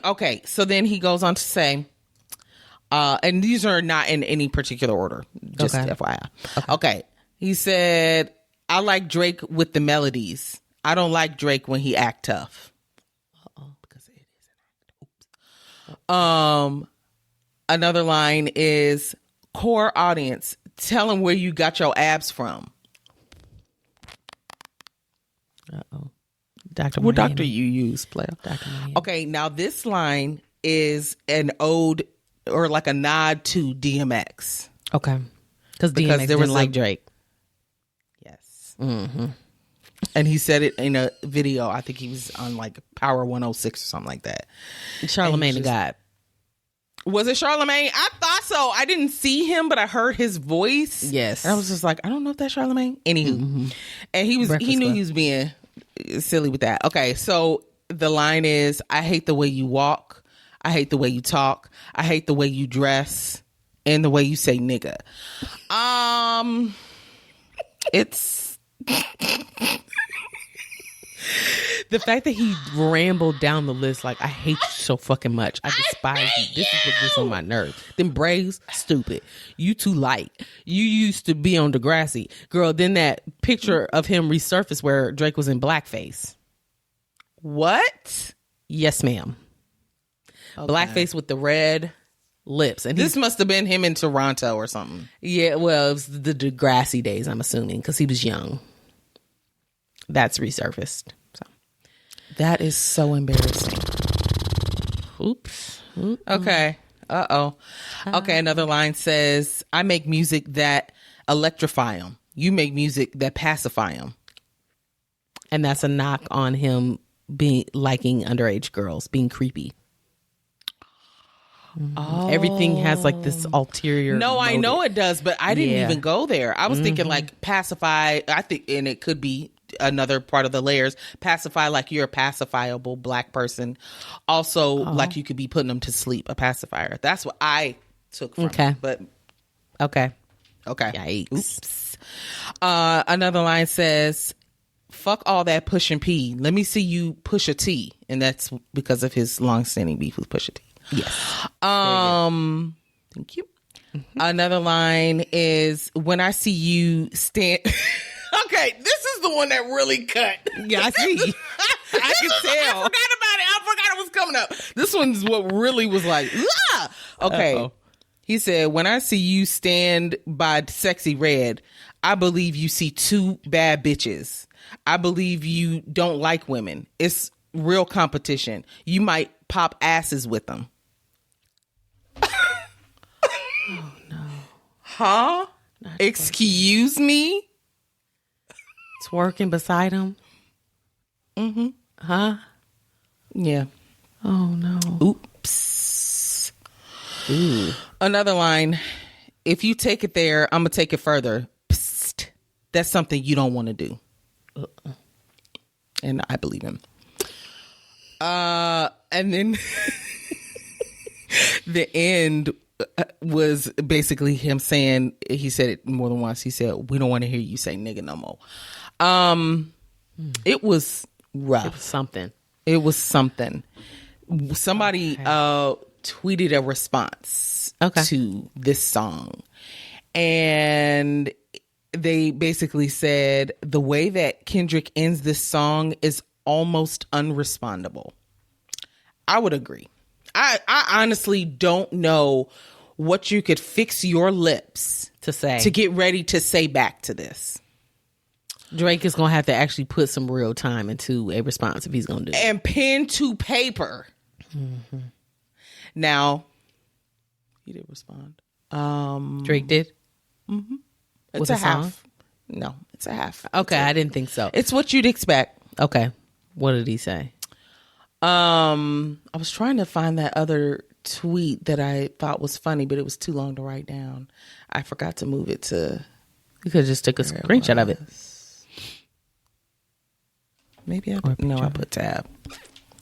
B: Okay, so then he goes on to say, and these are not in any particular order, just
A: Okay.
B: FYI. Okay, he said, I like Drake with the melodies. I don't like Drake when he act tough. Because it is an act. Oops. Another line is, core audience, tell him where you got your abs from.
A: Dr.
B: What
A: Miami.
B: doctor you use, player?
A: Dr. Miami.
B: Okay, now this line is an ode or like a nod to DMX.
A: Okay. Because DMX
B: there was
A: didn't like Drake.
B: Yes. And he said it in a video. I think he was on like Power 106 or something like that.
A: Charlemagne the God.
B: Was it Charlemagne? I thought so. I didn't see him, but I heard his voice.
A: Yes.
B: And I was just like, I don't know if that's Charlemagne. Anywho. And he
A: Breakfast
B: knew
A: Club.
B: he was being silly with that. Okay, so the line is, I hate the way you walk. I hate the way you talk. I hate the way you dress and the way you say nigga. It's
A: The fact that he rambled down the list like, I hate you so fucking much. I despise you. This is what gets on my nerves. Them braids, stupid. You too light. You used to be on Degrassi. Girl, then that picture of him resurfaced where Drake was in blackface.
B: what?
A: Yes, ma'am. Blackface with the red lips. And
B: This must have been him in Toronto or something.
A: yeah, well, it was the Degrassi days, I'm assuming, because he was young. That's resurfaced. So.
B: That is so embarrassing.
A: Oops.
B: Okay. Uh-oh. Okay, another line says, I make music that electrify them. You make music that pacify them.
A: And that's a knock on him being liking underage girls, being creepy.
B: Oh.
A: Everything has like this ulterior.
B: No, I
A: motive.
B: know it does, but I didn't
A: Yeah.
B: even go there. I was thinking like pacify, I think, and it could be another part of the layers. Pacify, like you're a pacifiable black person. Also, like you could be putting them to sleep, a pacifier. That's what I took from
A: Okay.
B: it. But
A: Okay.
B: okay.
A: Yikes.
B: Oops. Another line says, fuck all that Pushin' P. Let me see you push a T. And that's because of his long-standing beef with Pusha T.
A: Yes.
B: Thank you. Another line is, when I see you stand... Okay, this is the one that really cut.
A: Yeah, I see. I can tell.
B: I forgot about it. I forgot it was coming up. This one's what really was like, ah! Okay.
A: Uh-oh.
B: He said, when I see you stand by Sexy Red, I believe you see two bad bitches. I believe you don't like women. It's real competition. You might pop asses with them.
A: Oh, no.
B: Huh? Excuse me?
A: Twerking beside him?
B: Mm-hmm.
A: Huh?
B: Yeah.
A: Oh, no.
B: Oops.
A: Ooh.
B: Another line. If you take it there, I'm going to take it further. Psst. That's something you don't want to do. And I believe him. And then the end was basically him saying, he said it more than once. He said, we don't want to hear you say nigga no more. It was rough.
A: It was something.
B: It was something. Somebody tweeted a response to this song. And they basically said the way that Kendrick ends this song is almost unrespondable. I would agree. I honestly don't know what you could fix your lips
A: To say.
B: to get ready to say back to this.
A: Drake is going to have to actually put some real time into a response if he's going to do it.
B: And pen to paper. Mm-hmm. Now, he did respond.
A: Drake did?
B: Mm-hmm. It's
A: With
B: a
A: a song?
B: half. No, it's a half.
A: Okay, I didn't think so.
B: It's what you'd expect.
A: Okay. What did he say?
B: I was trying to find that other tweet that I thought was funny, but it was too long to write down. I forgot to move it to...
A: You could have just took a screenshot of it.
B: Maybe I put tab.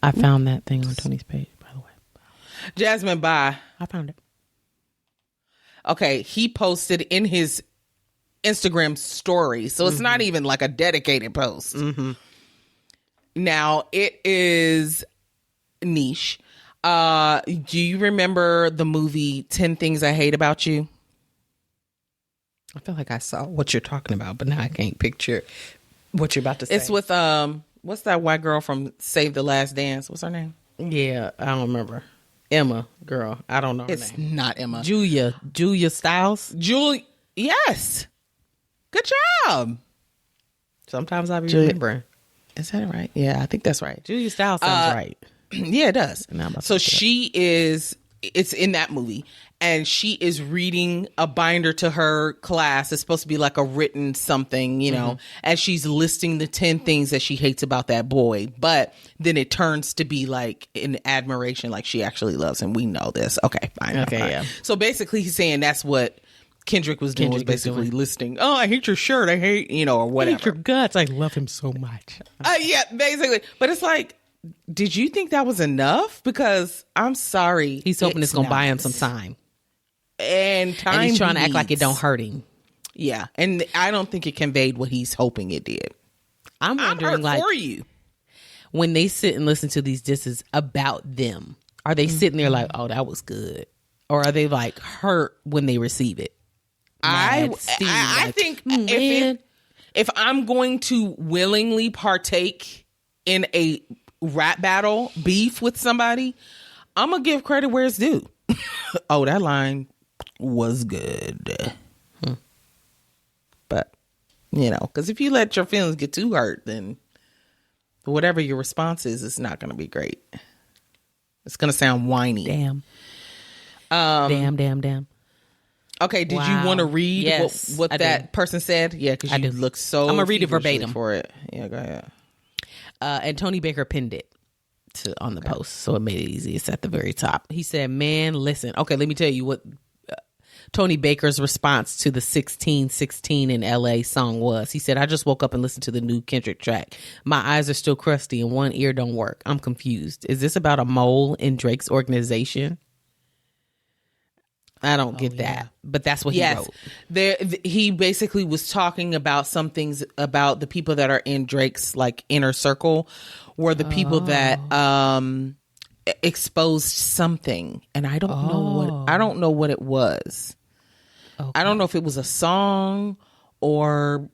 A: I found that thing on Tony's page, by the way.
B: Jasmine, bye.
A: I found it.
B: Okay, he posted in his Instagram story, so it's not even like a dedicated post.
A: Mm-hmm.
B: Now, it is niche. Do you remember the movie 10 Things I Hate About You?
A: I feel like I saw what you're talking about, but now I can't picture what you're about to say.
B: It's with, what's that white girl from Save the Last Dance? What's her name?
A: Yeah, I don't remember. Emma, girl. I don't know her
B: It's
A: name.
B: not Emma.
A: Julia Stiles.
B: Julie. Yes. Good job.
A: Sometimes I be
B: Julia-
A: remembering.
B: Is that right? Yeah, I think that's right.
A: Julia Stiles sounds right.
B: Yeah, it does.
A: Now I'm about to
B: So
A: look it up.
B: she is, it's in that movie, and she is reading a binder to her class. It's supposed to be like a written something, you know, and she's listing the 10 things that she hates about that boy. But then it turns to be like an admiration, like she actually loves him. We know this. Okay, fine.
A: Okay,
B: fine.
A: yeah.
B: So basically he's saying that's what Kendrick was doing, was basically listing, oh, I hate your shirt. I hate, you know, or whatever.
A: I hate your guts. I love him so much.
B: Yeah, basically. But it's like, did you think that was enough? Because I'm sorry.
A: He's hoping it's going to buy him some time.
B: And time.
A: And he's trying to act like it
B: beats.
A: don't hurt him.
B: Yeah. And I don't think it conveyed what he's hoping it did.
A: I'm wondering,
B: hurt
A: like,
B: for you.
A: when they sit and listen to these disses about them, are they sitting there like, oh, that was good? Or are they like hurt when they receive it?
B: I
A: like,
B: think
A: man.
B: if I'm going to willingly partake in a rap battle beef with somebody, I'm gonna give credit where it's due. Oh, that line was good. But you know, because if you let your feelings get too hurt, then whatever your response is, it's not gonna be great. It's gonna sound whiny.
A: Damn. Damn.
B: Okay, did
A: Wow.
B: you want to read
A: Yes,
B: what
A: I
B: that
A: do.
B: person said? Yeah, because
A: I
B: you
A: do.
B: look so.
A: I'm gonna read it
B: feverishly
A: verbatim.
B: for it. Yeah, go ahead.
A: And Tony Baker pinned it on the post, so it made it easy. It's at the very top. He said, man, listen. Okay, let me tell you what Tony Baker's response to the 1616 in LA song was. He said, I just woke up and listened to the new Kendrick track. My eyes are still crusty and one ear don't work. I'm confused. Is this about a mole in Drake's organization? I don't get that, but that's what he wrote.
B: He basically was talking about some things about the people that are in Drake's like inner circle were the people that exposed something, and I don't know what it was. Okay. I don't know if it was a song or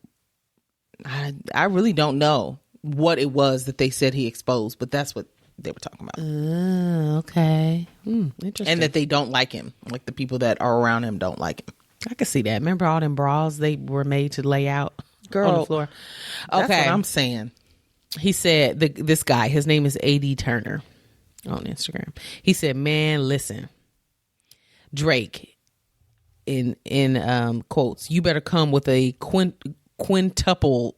B: I really don't know what it was that they said he exposed, but that's what they were talking about.
A: Okay. Interesting.
B: And that they don't like him. Like the people that are around him don't like him.
A: I can see that. Remember all them bras they were made to lay out
B: Girl,
A: on the floor?
B: That's what I'm saying.
A: He said, this guy, his name is AD Turner on Instagram. He said, man, listen, Drake, in quotes, you better come with a quintuple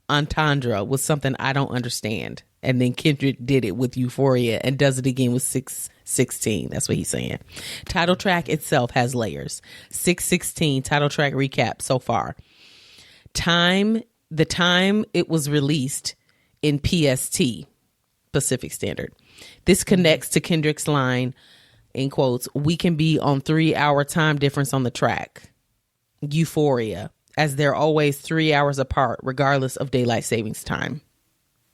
A: entendre with something I don't understand. And then Kendrick did it with Euphoria and does it again with 616. That's what he's saying. Title track itself has layers. 616 title track recap so far. The time it was released in PST, Pacific Standard. This connects to Kendrick's line, in quotes, we can be on 3-hour time difference on the track. Euphoria, as they're always 3 hours apart, regardless of daylight savings time.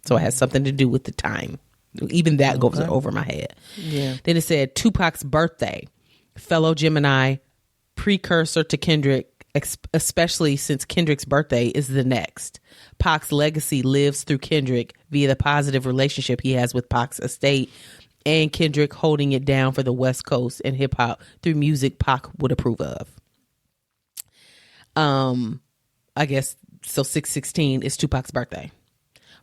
A: So it has something to do with the time. Even that goes over my head.
B: Yeah.
A: Then it said Tupac's birthday, fellow Gemini, precursor to Kendrick, especially since Kendrick's birthday is the next. Pac's legacy lives through Kendrick via the positive relationship he has with Pac's estate and Kendrick holding it down for the West Coast and hip hop through music Pac would approve of. I guess so. 616 is Tupac's birthday.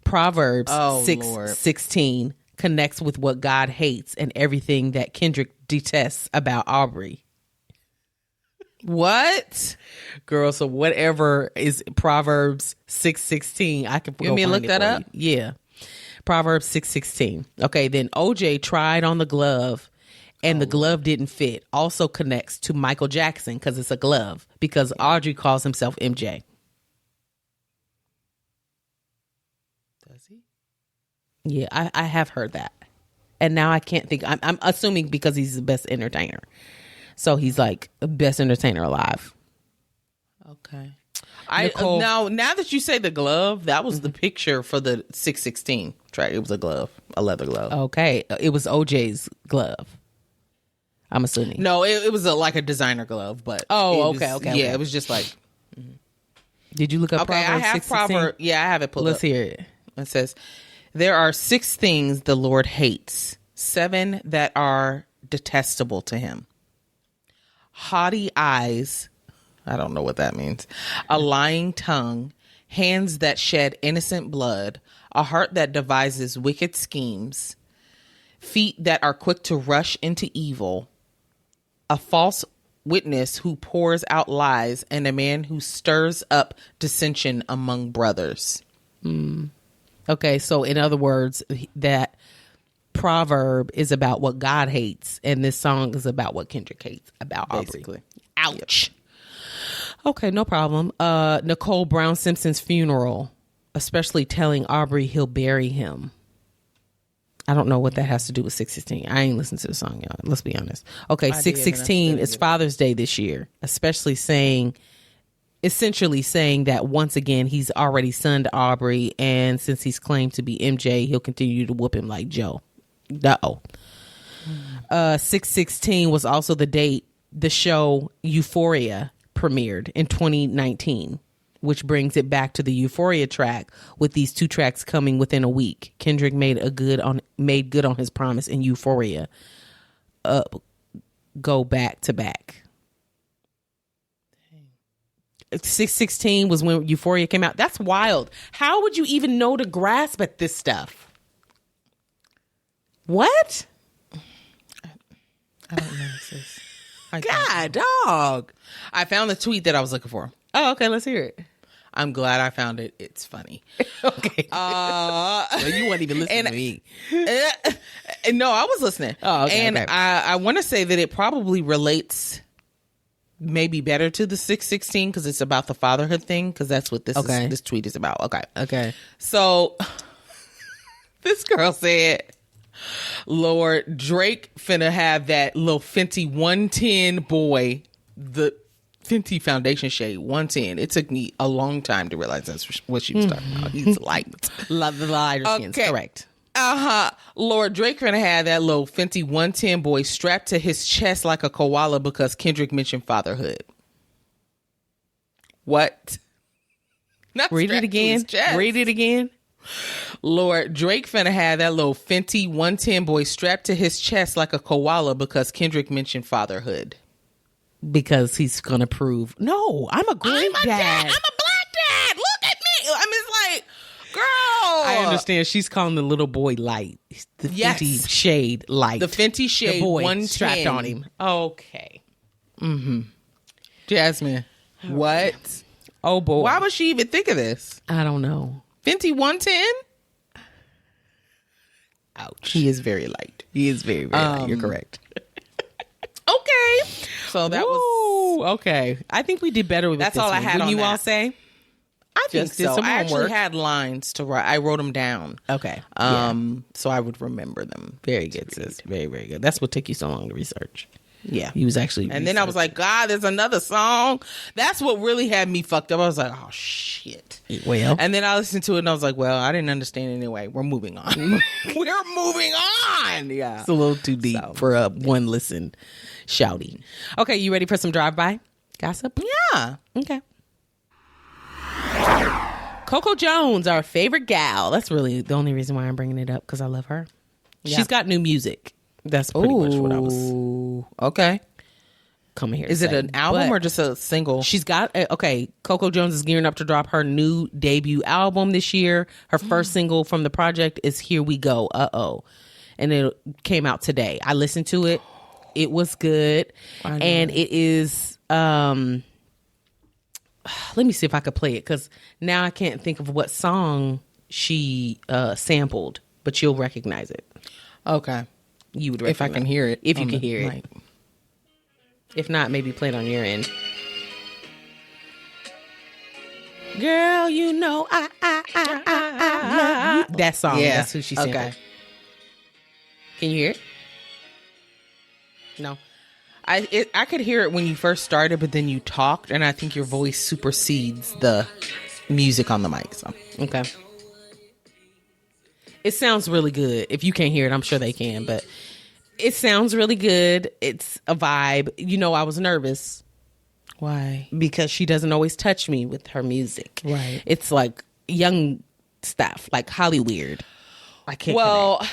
A: Proverbs 6:16 connects with what God hates and everything that Kendrick detests about Aubrey.
B: What?
A: Girl, so whatever is Proverbs 6:16, I can
B: go. You want me to look that up?
A: Yeah. Proverbs 6:16. Okay, then OJ tried on the glove and the glove didn't fit. Also connects to Michael Jackson because it's a glove, because Audrey calls himself MJ.
B: Does he?
A: Yeah, I have heard that. And now I can't think. I'm assuming because he's the best entertainer. So he's like the best entertainer alive.
B: Okay. Now that you say the glove, that was the picture for the 616 track. It was a glove, a leather glove.
A: Okay. It was OJ's glove, I'm assuming.
B: No, it was like a designer glove, but
A: okay.
B: Yeah, it was just like.
A: Did you look up?
B: Okay,
A: Proverbs
B: I have
A: 6:16?
B: Yeah, I have it pulled
A: Let's
B: up.
A: hear it.
B: It says, there are 6 things the Lord hates, 7 that are detestable to him. Haughty eyes, I don't know what that means, a lying tongue, hands that shed innocent blood, a heart that devises wicked schemes, feet that are quick to rush into evil, a false witness who pours out lies, and a man who stirs up dissension among brothers.
A: Okay, so in other words, that proverb is about what God hates, and this song is about what Kendrick hates about
B: Basically.
A: Aubrey. Ouch. Yep. Okay, no problem. Nicole Brown Simpson's funeral, especially telling Aubrey he'll bury him. I don't know what that has to do with 616. I ain't listened to the song, y'all. Let's be honest. Okay, 616 is Father's Day this year, essentially saying that once again he's already sunned Aubrey, and since he's claimed to be MJ, he'll continue to whoop him like Joe. 616 was also the date the show Euphoria premiered in 2019, which brings it back to the Euphoria track, with these 2 tracks coming within a week. Kendrick made good on his promise in Euphoria. Go back to back. 616 was when Euphoria came out. That's wild. How would you even know to grasp at this stuff? What?
B: I don't know, sis.
A: God, dog.
B: I found the tweet that I was looking for.
A: Oh, okay. Let's hear it.
B: I'm glad I found it. It's funny.
A: Okay. So you weren't even listening to me.
B: No, I was listening.
A: Oh, okay.
B: And
A: okay.
B: I want to say that it probably relates maybe better to the 616 because it's about the fatherhood thing, because that's what this tweet is about. Okay.
A: Okay.
B: So this girl said, Lord, Drake finna have that little Fenty 110 boy, the Fenty foundation shade 110. It took me a long time to realize that's what she was talking about. He's light.
A: Love the lighter skins, correct.
B: Lord, Drake finna have that little Fenty 110 boy strapped to his chest like a koala because Kendrick mentioned fatherhood. What? Not
A: Read it again. Read it again.
B: Lord, Drake finna have that little Fenty 110 boy strapped to his chest like a koala because Kendrick mentioned fatherhood.
A: Because he's gonna prove, no, I'm a great dad.
B: I'm a black dad. Look at me. I mean, it's like, girl.
A: I understand. She's calling the little boy light. The Fenty shade light.
B: The Fenty shade,
A: the boy
B: 110
A: strapped on him. Okay.
B: Jasmine, what?
A: Oh boy.
B: Why would she even think of this?
A: I don't know.
B: Fenty 110?
A: Ouch.
B: He is very light.
A: He is very, very light. You're correct.
B: Okay. So that was
A: okay. I think we did better with
B: that's
A: this
B: all I
A: one.
B: had.
A: Wouldn't
B: on
A: you
B: that.
A: all say?
B: I think
A: Just did
B: so.
A: some
B: I actually
A: homework.
B: had lines to write. I wrote them down.
A: Okay.
B: So I would remember them.
A: Very good, sis. Very, very good. That's what took you so long to research.
B: Yeah.
A: He was actually
B: And then I was like, God, there's another song. That's what really had me fucked up. I was like, oh shit.
A: Well.
B: And then I listened to it and I was like, well, I didn't understand anyway. We're moving on. We're moving on. Yeah.
A: It's a little too deep for one listen shouty. Okay, you ready for some drive-by gossip?
B: Yeah.
A: Okay. Coco Jones, our favorite gal. That's really the only reason why I'm bringing it up, because I love her.
B: Yeah.
A: She's got new music. That's pretty much what I was
B: okay.
A: coming here
B: Is
A: to
B: it
A: say.
B: an album
A: But
B: or just a single?
A: she's got, Coco Jones is gearing up to drop her new debut album this year. Her first single from the project is Here We Go, Uh-Oh. And it came out today. I listened to it. It was good. And it is, let me see if I could play it, because now I can't think of what song she sampled, but you'll recognize it.
B: Okay.
A: You would
B: If I
A: recognize
B: can hear it.
A: If you
B: on
A: can
B: the
A: hear it.
B: mic.
A: If not, maybe play it on your end. Girl, you know I love you. That song.
B: Yeah.
A: That's who she sampled.
B: Okay.
A: Can you hear it? No.
B: I could hear it when you first started, but then you talked, and I think your voice supersedes the music on the mic. So.
A: Okay. It sounds really good. If you can't hear it, I'm sure they can, but it sounds really good. It's a vibe. You know, I was nervous.
B: Why?
A: Because she doesn't always touch me with her music.
B: Right.
A: It's like young stuff, like Hollyweird. I can't
B: Well,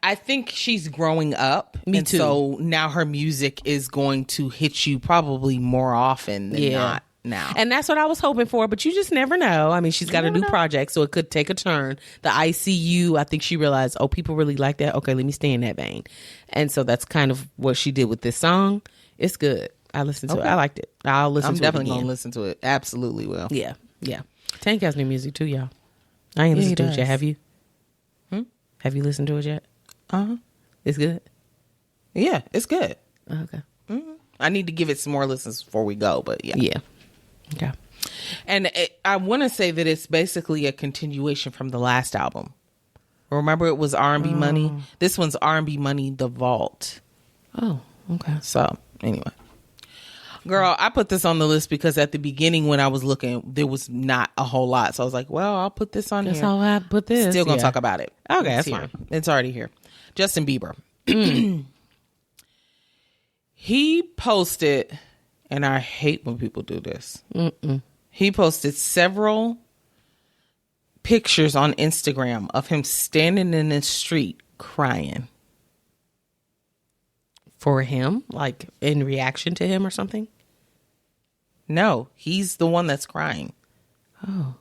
B: I think she's growing up.
A: Me
B: and
A: too.
B: So now her music is going to hit you probably more often than not now.
A: And that's what I was hoping for, but you just never know. I mean, she's got a new project, so it could take a turn. The ICU, I think she realized, oh, people really like that. Okay, let me stay in that vein. And so that's kind of what she did with this song. It's good. I listened to it. I liked it. I'll listen
B: I'm
A: to it
B: definitely
A: again.
B: going to listen to it. Absolutely will.
A: Yeah, yeah. Tank has new music too, y'all. I ain't listened to it yet. Have you? Have you listened to it yet?
B: Uh-huh.
A: It's good?
B: Yeah, it's good.
A: Okay.
B: I need to give it some more listens before we go, but yeah.
A: Yeah. Okay.
B: And I want to say that it's basically a continuation from the last album. Remember, it was R&B Money. This one's R&B Money, The Vault.
A: Oh, okay.
B: So anyway, girl, I put this on the list because at the beginning when I was looking, there was not a whole lot. So I was like, well, I'll put this on
A: That's
B: here.
A: all I have to put this.
B: Still gonna talk about it.
A: Okay,
B: It's
A: that's
B: here.
A: fine.
B: It's already here. Justin Bieber. He posted, and I hate when people do this. He posted several pictures on Instagram of him standing in the street crying.
A: For him? Like in reaction to him or something?
B: No, he's the one that's crying.
A: Oh.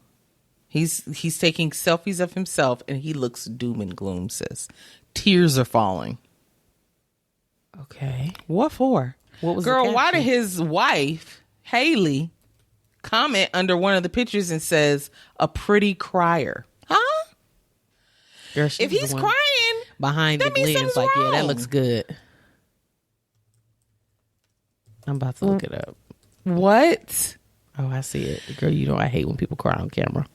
B: He's taking selfies of himself and he looks doom and gloom, sis. Tears are falling.
A: Okay.
B: What for?
A: What was the
B: Girl, why
A: caption?
B: did his wife, Haley, comment under one of the pictures and says, a pretty crier? Huh?
A: Girl, she
B: If
A: was
B: he's
A: the one
B: crying,
A: behind
B: that
A: the
B: means
A: lens,
B: something's
A: like, yeah, that
B: wrong.
A: looks good. I'm about to look it up.
B: what?
A: Oh, I see it. Girl, you know I hate when people cry on camera.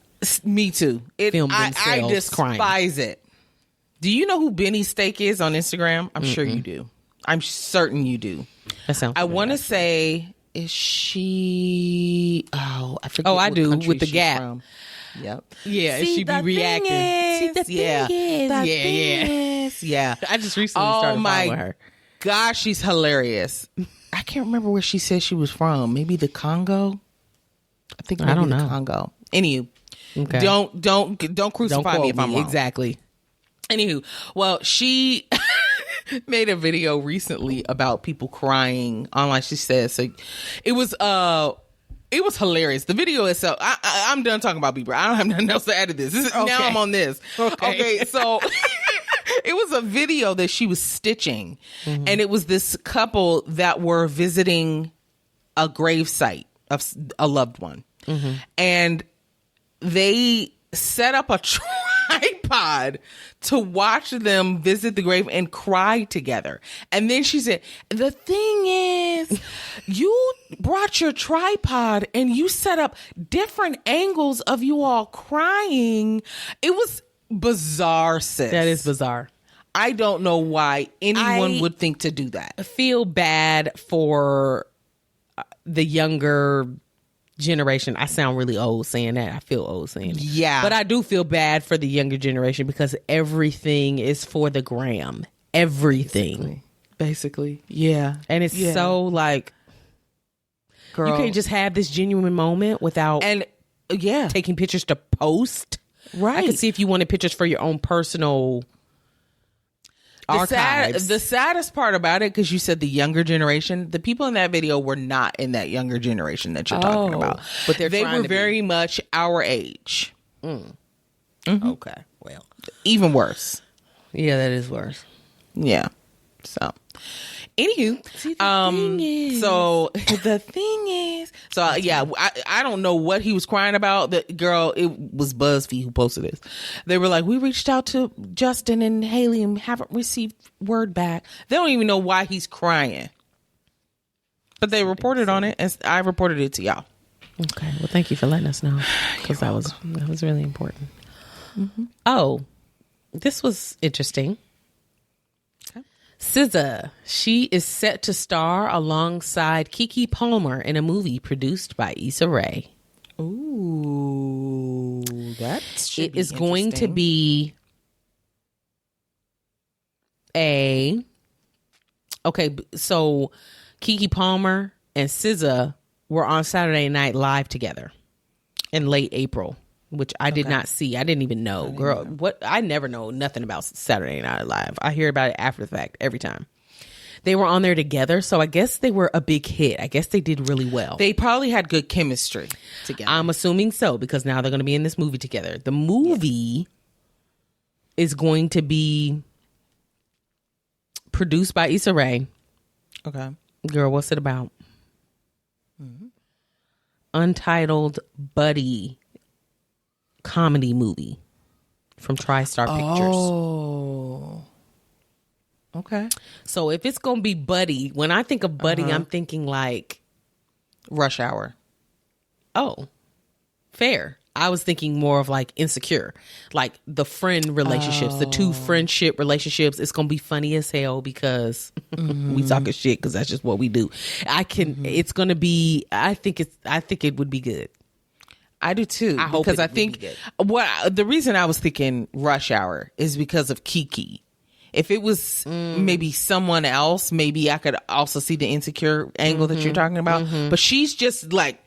B: Me too.
A: Film
B: I
A: themselves
B: despise
A: crying.
B: it. Do you know who Benny Steak is on Instagram? I'm sure you do. I'm certain you do.
A: That sounds.
B: I want to say, is she? Oh, I forget.
A: Oh, I
B: what
A: do,
B: country
A: with the
B: she's
A: Gap.
B: From. Yep.
A: Yeah,
B: See,
A: she be
B: the
A: reacting.
B: thing
A: See, the
B: yeah.
A: thing is,
B: The
A: yeah,
B: thing is, yeah.
A: I just recently
B: Oh
A: started
B: my
A: following her.
B: gosh, she's hilarious. I can't remember where she said she was from. Maybe the Congo. I think maybe
A: I don't
B: the
A: know.
B: Congo. Anywho,
A: Okay.
B: don't crucify me if I'm wrong.
A: Exactly.
B: Anywho, well, she made a video recently about people crying online. She says so. It was hilarious. The video itself. I'm done talking about Bieber. I don't have nothing else to add to this. Now I'm on this. Okay, so it was a video that she was stitching, and it was this couple that were visiting a grave site of a loved one, and they set up a tripod to watch them visit the grave and cry together. And then she said, the thing is, you brought your tripod and you set up different angles of you all crying. It was bizarre, sis.
A: That is bizarre.
B: I don't know why anyone would think to do that.
A: I feel bad for the younger generation. I sound really old saying that. I feel old saying it.
B: Yeah.
A: But I do feel bad for the younger generation because everything is for the gram. Everything.
B: Basically. Yeah.
A: And it's so like,
B: girl,
A: you can't just have this genuine moment without taking pictures to post.
B: Right.
A: I can see if you wanted pictures for your own personal archives.
B: The saddest part about it, because you said the younger generation, the people in that video were not in that younger generation that you're talking about.
A: But
B: they were very much our age.
A: Okay. Well,
B: even worse.
A: Yeah, that is worse.
B: Yeah. So, anywho, the thing is, I don't know what he was crying about. The girl, it was BuzzFeed who posted this. They were like, we reached out to Justin and Haley and haven't received word back. They don't even know why he's crying, but they reported on it, and I reported it to y'all.
A: Okay, well, thank you for letting us know, because that was really important. Oh, this was interesting. SZA, she is set to star alongside Keke Palmer in a movie produced by Issa Rae.
B: Ooh, that should
A: it is going to be so Keke Palmer and SZA were on Saturday Night Live together in late April, which I did not see. I didn't even know. Girl, what? I never know nothing about Saturday Night Live. I hear about it after the fact every time. They were on there together, so I guess they were a big hit. I guess they did really well.
B: They probably had good chemistry together.
A: I'm assuming so, because now they're going to be in this movie together. The movie is going to be produced by Issa Rae.
B: Okay.
A: Girl, what's it about? Untitled buddy comedy movie from TriStar Pictures.
B: Oh. Okay.
A: So if it's going to be buddy, when I think of buddy, I'm thinking like
B: Rush Hour.
A: Oh, fair. I was thinking more of like Insecure, like the friend relationships, the two friendship relationships. It's going to be funny as hell because we talking shit, because that's just what we do. It's going to be, I think it would be good.
B: I do too.
A: I hope
B: because I
A: would
B: think
A: be good.
B: the reason I was thinking Rush Hour is because of Keke. If it was maybe someone else, maybe I could also see the Insecure angle that you're talking about. But she's just like,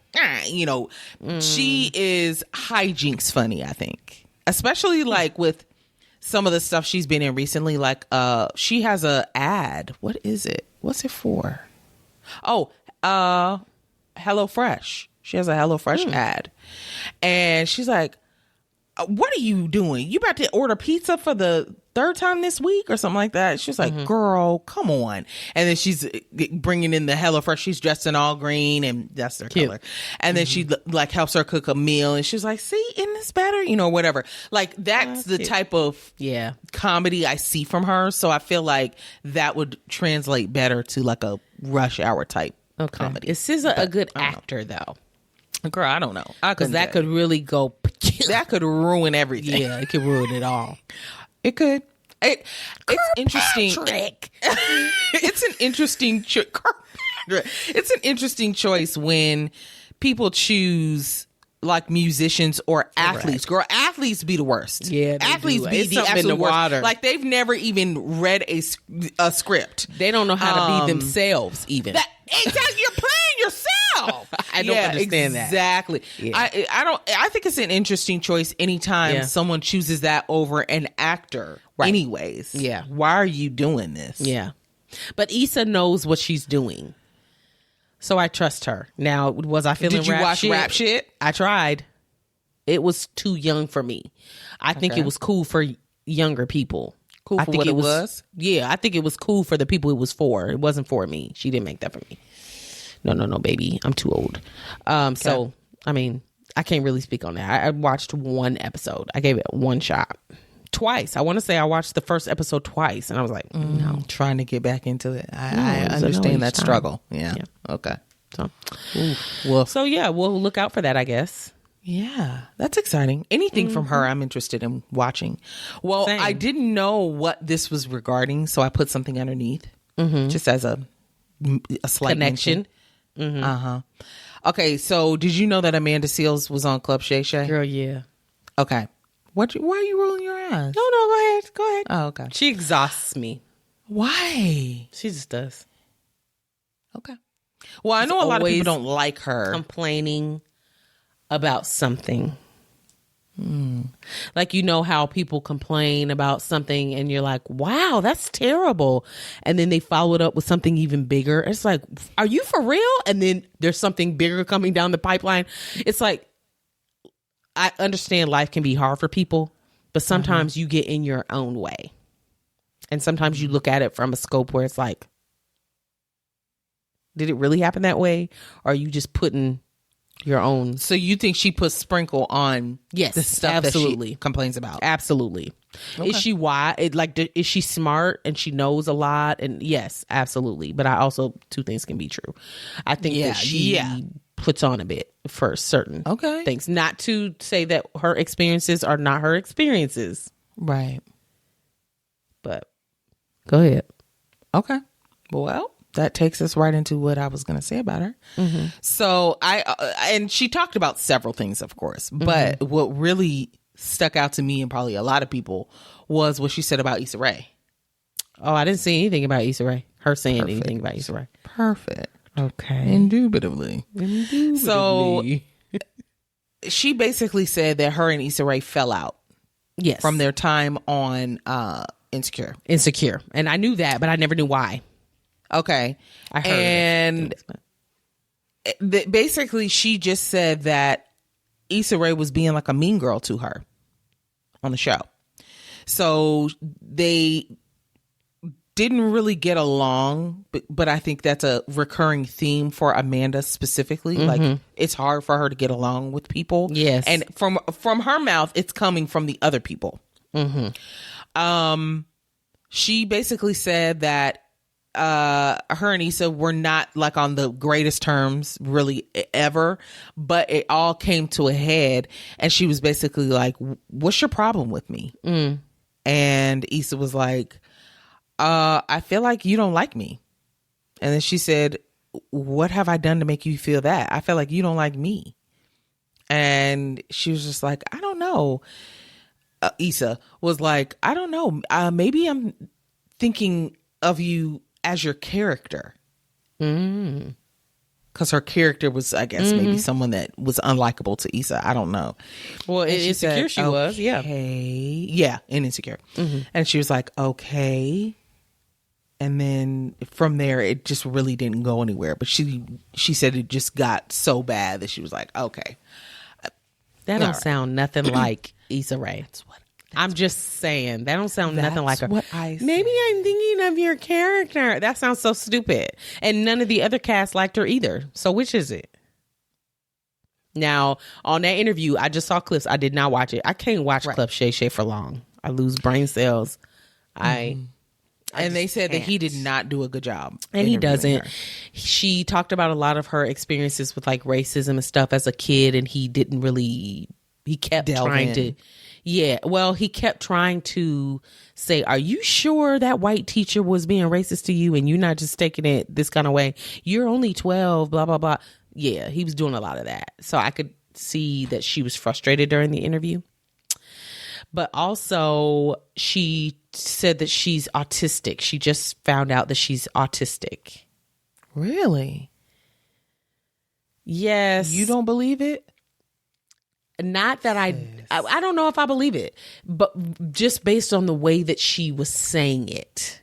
B: she is hijinks funny, I think. Especially like with some of the stuff she's been in recently. Like she has a ad. What is it? What's it for? Oh, HelloFresh. She has a HelloFresh ad. And she's like, what are you doing? You about to order pizza for the third time this week or something like that? She's like, girl, come on. And then she's bringing in the HelloFresh. She's dressed in all green, and that's their color. And then she like helps her cook a meal, and she's like, see, isn't this better? Whatever. Like that's the type of comedy I see from her. So I feel like that would translate better to like a Rush Hour type comedy.
A: Is SZA a good actor though?
B: Girl, I don't know.
A: Because that could really go.
B: That could ruin everything.
A: Yeah, it could ruin it all.
B: It could. It's interesting. It's an interesting it's an interesting choice when people choose like musicians or athletes. Girl, athletes be the worst.
A: Yeah,
B: athletes be
A: it's
B: the
A: something in
B: absolute
A: the
B: worst.
A: water.
B: Like they've never even read a script.
A: They don't know how to be themselves even.
B: Exactly, you're playing yourself.
A: I don't understand that.
B: Exactly.
A: Yeah.
B: I think it's an interesting choice anytime someone chooses that over an actor.
A: Right.
B: Anyways.
A: Yeah.
B: Why are you doing this?
A: Yeah. But Issa knows what she's doing. So I trust her. Now, was I feeling
B: Did you watch rap shit?
A: I tried. It was too young for me. I think it was cool for younger people.
B: Cool for what it was?
A: Yeah, I think it was cool for the people it was for. It wasn't for me. She didn't make that for me. No, baby. I'm too old. So, I mean, I can't really speak on that. I watched one episode. I gave it one shot. Twice. I want to say I watched the first episode twice, and I was like, no.
B: I'm trying to get back into it. I understand that struggle. Yeah. Okay.
A: So yeah, we'll look out for that, I guess.
B: Yeah, that's exciting. Anything from her, I'm interested in watching. Well,
A: Same.
B: I didn't know what this was regarding, so I put something underneath, just as a slight
A: Connection.
B: Okay, so did you know that Amanda Seales was on Club Shay Shay?
A: Girl, yeah.
B: Okay. Why are you rolling your eyes?
A: No, go ahead. Go ahead.
B: Oh, okay.
A: She exhausts me.
B: Why?
A: She just does.
B: Okay. Well, I know a lot of people don't like her.
A: Complaining about something. Like, you know how people complain about something and you're like, wow, that's terrible. And then they follow it up with something even bigger. It's like, are you for real? And then there's something bigger coming down the pipeline. It's like, I understand life can be hard for people, but sometimes you get in your own way. And sometimes you look at it from a scope where it's like, did it really happen that way? Or are you just putting your own?
B: So you think she puts sprinkle on the stuff
A: absolutely.
B: that she complains about?
A: Absolutely. Okay. Is she wise? Is she smart and she knows a lot? And yes, absolutely. But I also, two things can be true. I think that she puts on a bit for certain things. Not to say that her experiences are not her experiences.
B: Right.
A: But go ahead.
B: Okay. Well, that takes us right into what I was going to say about her. So and she talked about several things, of course, but what really stuck out to me and probably a lot of people was what she said about Issa Rae.
A: Oh, I didn't see anything about Issa Rae. Her saying anything about Issa Rae.
B: Perfect.
A: Okay.
B: Indubitably. So she basically said that her and Issa Rae fell out.
A: Yes.
B: From their time on Insecure.
A: And I knew that, but I never knew why.
B: Okay.
A: I heard
B: and basically she just said that Issa Rae was being like a mean girl to her on the show. So they didn't really get along, but I think that's a recurring theme for Amanda specifically. Like, it's hard for her to get along with people.
A: Yes.
B: And from her mouth, it's coming from the other people. She basically said that her and Issa were not like on the greatest terms really ever, but it all came to a head, and she was basically like, what's your problem with me? And Issa was like, I feel like you don't like me. And then she said, what have I done to make you feel that? I feel like you don't like me. And she was just like, I don't know. Issa was like, I don't know. Maybe I'm thinking of you as your character. Because her character was, I guess, maybe someone that was unlikable to Issa. I don't know.
A: Well, in Insecure she was, yeah.
B: Yeah, in Insecure. And she was like, okay. And then from there, it just really didn't go anywhere. But she said it just got so bad that she was like, okay.
A: That don't sound nothing like Issa Rae. I'm just saying, that don't sound nothing like her.
B: What I said.
A: Maybe I'm thinking of your character. That sounds so stupid. And none of the other cast liked her either. So which is it? Now, on that interview, I just saw clips. I did not watch it. I can't watch Club Shay Shay for long. I lose brain cells.
B: And they said that he did not do a good job.
A: And he doesn't.
B: Her.
A: She talked about a lot of her experiences with like racism and stuff as a kid, and he didn't really, he kept trying to, Yeah, well, he kept trying to say, are you sure that white teacher was being racist to you and you're not just taking it this kind of way? You're only 12, blah, blah, blah. Yeah, he was doing a lot of that. So I could see that she was frustrated during the interview. But also, she said that she's autistic. She just found out that she's autistic.
B: Really?
A: Yes.
B: You don't believe it?
A: Not that I don't know if I believe it, but just based on the way that she was saying it.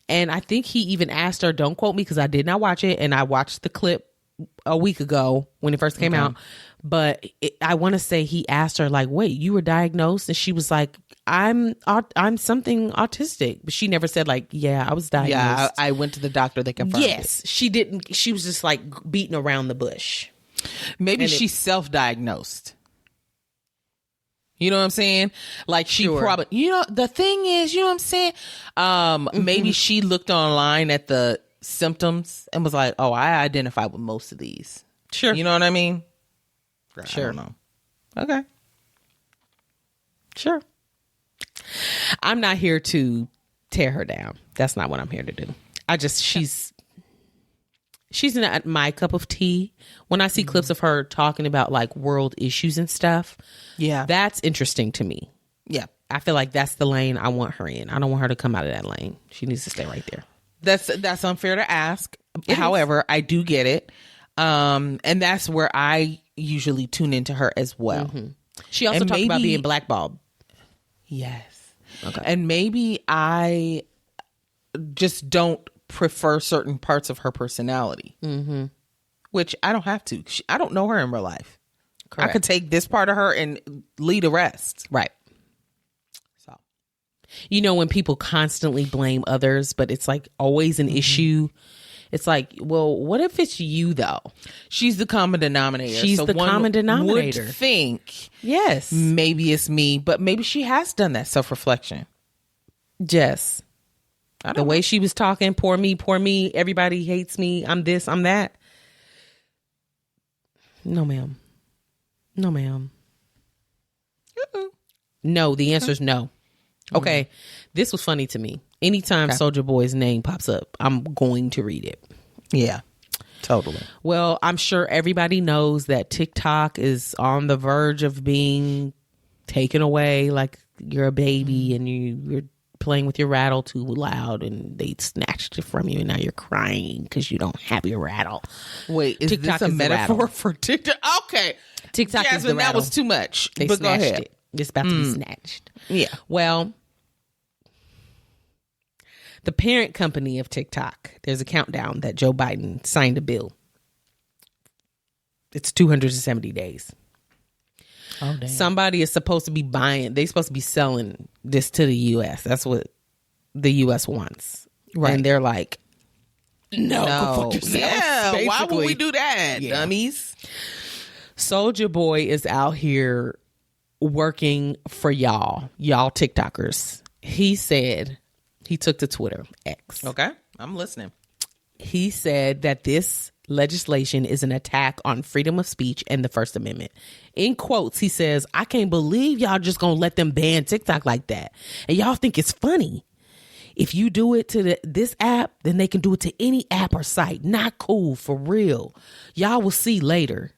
A: And I think he even asked her, don't quote me because I did not watch it. And I watched the clip a week ago when it first came out. But I want to say he asked her like, wait, you were diagnosed? And she was like, I'm something autistic. But she never said like, yeah, I was diagnosed.
B: Yeah, I went to the doctor. They confirmed
A: Yes, she didn't. She was just like beating around the bush.
B: Maybe she's self-diagnosed. You know what I'm saying? Like she probably, the thing is, you know what I'm saying? Maybe she looked online at the symptoms and was like, oh, I identify with most of these.
A: Sure.
B: You know what I mean?
A: Sure.
B: I don't know. Okay.
A: Sure. I'm not here to tear her down. That's not what I'm here to do. She's not my cup of tea. When I see clips of her talking about like world issues and stuff,
B: yeah,
A: that's interesting to me.
B: Yeah.
A: I feel like that's the lane I want her in. I don't want her to come out of that lane. She needs to stay right there.
B: That's unfair to ask. However, I do get it. And that's where I usually tune into her as well. Mm-hmm.
A: She also talked about being blackballed.
B: Yes.
A: Okay.
B: And maybe I just don't prefer certain parts of her personality, which I don't have to. I don't know her in real life. Correct. I could take this part of her and leave the rest.
A: Right. So, when people constantly blame others, but it's like always an issue. It's like, well, what if it's you though?
B: She's the common denominator.
A: She's the common denominator.
B: Would think,
A: yes,
B: maybe it's me, but maybe she has done that self-reflection.
A: Jess. The way she was talking, poor me, everybody hates me, I'm this, I'm that. No, ma'am. No, ma'am. No, the answer is no. Okay, this was funny to me. Anytime Soulja Boy's name pops up, I'm going to read it.
B: Yeah, totally.
A: Well, I'm sure everybody knows that TikTok is on the verge of being taken away, like you're a baby and you're playing with your rattle too loud and they snatched it from you and now you're crying because you don't have your rattle.
B: Wait, is TikTok this a metaphor for TikTok? Okay.
A: TikTok
B: Jasmine,
A: is the rattle.
B: That was too much.
A: They
B: but
A: snatched
B: go ahead.
A: it. It's about to be snatched.
B: Yeah.
A: Well, the parent company of TikTok, there's a countdown that Joe Biden signed a bill. It's 270 days.
B: Oh, damn.
A: Somebody is supposed to be they're supposed to be selling this to the U.S. That's what the U.S. wants. Right. And they're like, no. Go fuck yourself,
B: yeah,
A: basically.
B: Why would we do that, dummies?
A: Soulja Boy is out here working for y'all TikTokers. He said, he took to Twitter, X.
B: Okay, I'm listening.
A: He said that this legislation is an attack on freedom of speech and the First Amendment. In quotes, he says, I can't believe y'all just gonna let them ban TikTok like that. And y'all think it's funny. If you do it to this app, then they can do it to any app or site. Not cool, for real. Y'all will see later.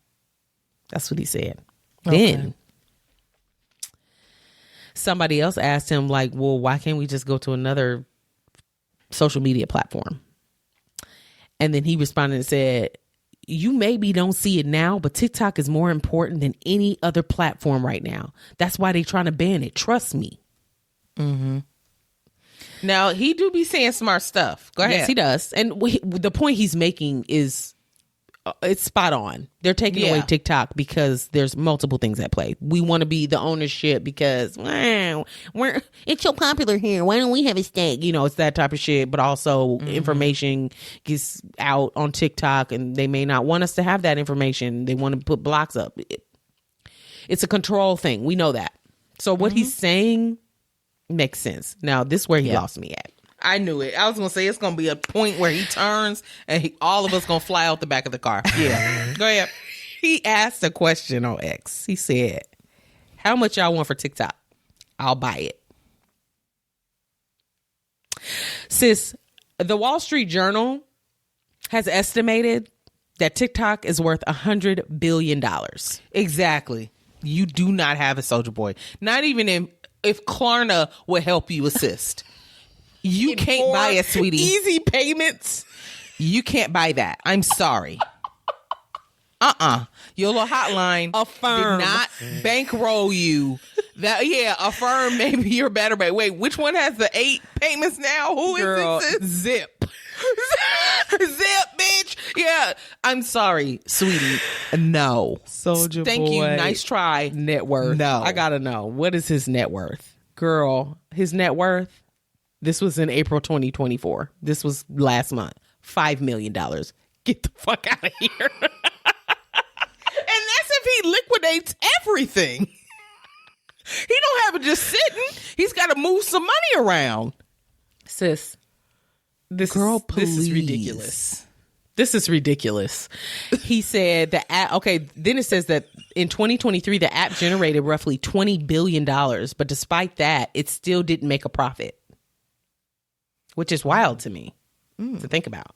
A: That's what he said. Okay. Then somebody else asked him, like, well, why can't we just go to another social media platform? And then he responded and said, you maybe don't see it now, but TikTok is more important than any other platform right now. That's why they're trying to ban it. Trust me.
B: Mm-hmm. Now, he do be saying smart stuff. Go ahead.
A: Yes, he does. And the point he's making is, it's spot on. They're taking away TikTok because there's multiple things at play. We want to be the ownership because it's so popular here. Why don't we have a stake? It's that type of shit. But also information gets out on TikTok and they may not want us to have that information. They want to put blocks up. It's a control thing. We know that. So what he's saying makes sense. Now, this is where he lost me at.
B: I knew it. I was going to say it's going to be a point where he turns and all of us going to fly out the back of the car. Yeah. Go ahead.
A: He asked a question on X. He said, How much y'all want for TikTok? I'll buy it. Sis, the Wall Street Journal has estimated that TikTok is worth $100 billion.
B: Exactly. You do not have a Soulja Boy. Not even if Klarna would help you assist. You can't buy it, sweetie.
A: Easy payments.
B: You can't buy that. I'm sorry. Your little hotline
A: Affirm
B: did not bankroll you. Affirm maybe you're better. But wait, which one has the 8 payments now? Who
A: Girl,
B: is it?
A: Zip.
B: Zip, bitch. Yeah. I'm sorry, sweetie. No.
A: Soulja
B: Thank
A: Boy.
B: you. Nice try.
A: Net worth.
B: No.
A: I gotta know. What is his net worth? Girl, his net worth, this was in April 2024. This was last month. $5 million. Get the fuck out of here.
B: And that's if he liquidates everything. He don't have it just sitting. He's got to move some money around.
A: Sis, this
B: Girl,
A: this is
B: please.
A: ridiculous. This is ridiculous. He said the app, okay, then it says that in 2023, the app generated roughly $20 billion. But despite that, it still didn't make a profit, which is wild to me to think about.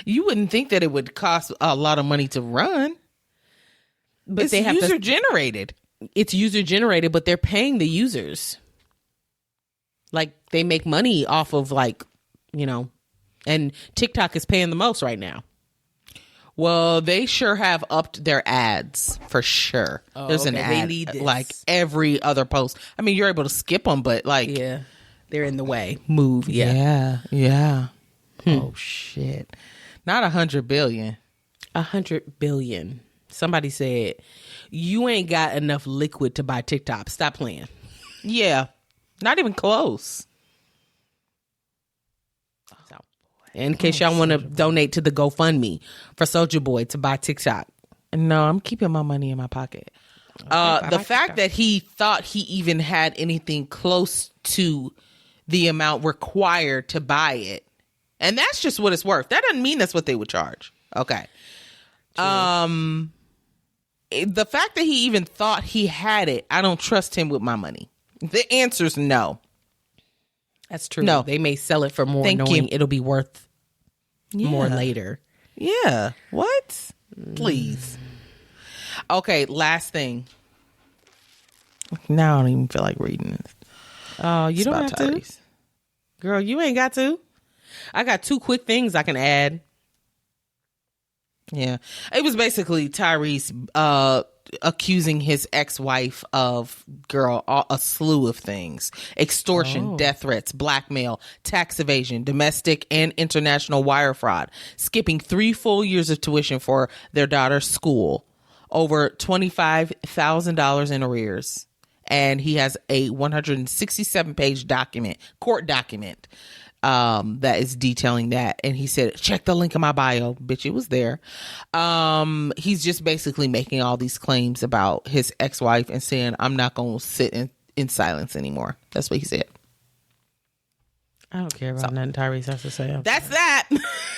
B: You wouldn't think that it would cost a lot of money to run.
A: But
B: It's
A: they have
B: user generated.
A: It's user generated, but they're paying the users. Like, they make money off of, like, you know, and TikTok is paying the most right now.
B: Well, they sure have upped their ads for sure. There's an
A: okay. They
B: ad
A: need this.
B: like every other post. I mean, you're able to skip them, but like,
A: Yeah. They're in the way. Move.
B: yeah. Oh shit! Not 100 billion.
A: 100 billion. Somebody said, you ain't got enough liquid to buy TikTok. Stop playing.
B: Yeah, not even close.
A: So, in case y'all want to donate to the GoFundMe for Soulja Boy to buy TikTok.
B: No, I'm keeping my money in my pocket. The fact that he thought he even had anything close to the amount required to buy it, and that's just what it's worth. That doesn't mean that's what they would charge. Okay. The fact that he even thought he had it, I don't trust him with my money. The answer's no.
A: That's true.
B: No.
A: They may sell it for more,
B: Thank
A: knowing
B: you.
A: it'll be worth more
B: Yeah.
A: later.
B: Yeah. What? Please. Okay, last thing. Now I don't even feel like reading this.
A: Oh, you
B: It's
A: don't
B: about
A: have to.
B: Tyrese.
A: Girl, you ain't got to. I got 2 quick things I can add.
B: Yeah. It was basically Tyrese accusing his ex-wife of, a slew of things. Extortion, death threats, blackmail, tax evasion, domestic and international wire fraud, skipping 3 full years of tuition for their daughter's school, over $25,000 in arrears. And he has a 167-page court document, that is detailing that. And he said, check the link in my bio. Bitch, it was there. He's just basically making all these claims about his ex-wife and saying, I'm not going to sit in silence anymore. That's what he said.
A: I don't care about nothing Tyrese has to say.
B: That's that.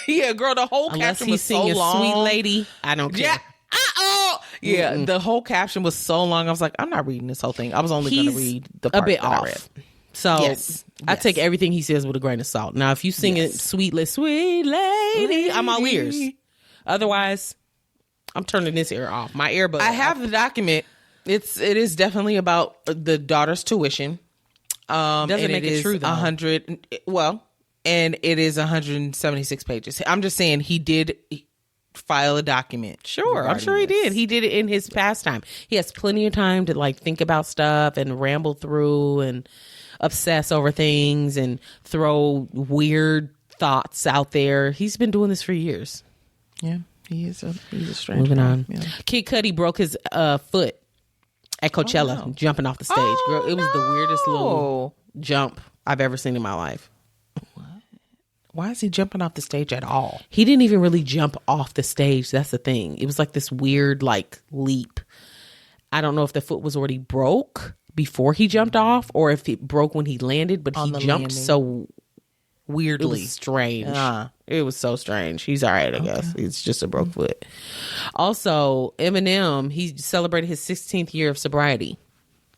B: Yeah, girl, the whole
A: Unless
B: caption
A: he's
B: was so
A: singing
B: long.
A: Sweet Lady, I don't care.
B: Yeah. Yeah, the whole caption was so long. I was like, I'm not reading this whole thing. I was only going to read the part
A: a bit
B: that I
A: off.
B: read.
A: So
B: Yes.
A: I take everything he says with a grain of salt. Now, if you sing it, sweet lady, I'm all ears. Otherwise, I'm turning this ear off. My earbud.
B: I have the document. It is definitely about the daughter's tuition.
A: Doesn't make it true though.
B: 100. Well, and it is 176 pages. I'm just saying he did file a document.
A: Sure, I'm sure he did. He did it in his pastime. He has plenty of time to like think about stuff and ramble through and obsess over things and throw weird thoughts out there. He's been doing this for years.
B: Yeah, he's a strange.
A: Moving
B: guy.
A: on.
B: Yeah.
A: Kid Cudi broke his foot at Coachella jumping off the stage. Girl, it was the weirdest little jump I've ever seen in my life.
B: Why is he jumping off the stage at all?
A: He didn't even really jump off the stage. That's the thing. It was like this weird like leap. I don't know if the foot was already broke before he jumped off or if it broke when he landed, but he jumped
B: landing.
A: so
B: Weirdly.
A: It was strange. It was so strange. He's all right, I guess. It's just a broke foot. Also, Eminem, he celebrated his 16th year of sobriety.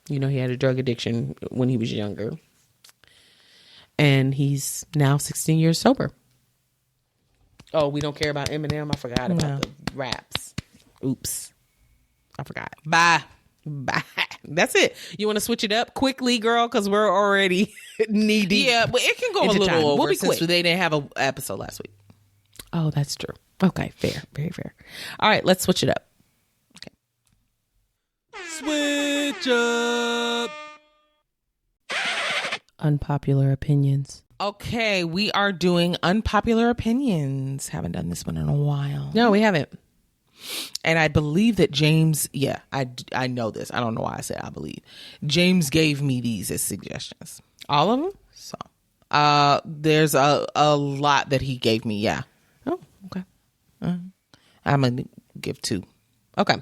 A: You know, he had a drug addiction when he was younger. And he's now 16 years sober. Oh, we don't care about Eminem? I forgot about the raps. Oops. I forgot. Bye. That's it. You want to switch it up quickly, girl? Because we're already knee deep.
B: Yeah, but it can go a little
A: time.
B: over
A: We'll be
B: since
A: quick.
B: they didn't have an episode last week.
A: Oh, that's true. Okay, fair. Very fair. All right, let's switch it up.
B: Okay.
C: Switch up.
A: Unpopular opinions.
B: Okay, we are doing unpopular opinions. Haven't done this one in a while.
A: No, we haven't.
B: And I believe that James, I know this. I don't know why I said I believe. James gave me these as suggestions.
A: All of them?
B: So, there's a lot that he gave me. Yeah.
A: Oh, okay.
B: I'm going to give 2.
A: Okay.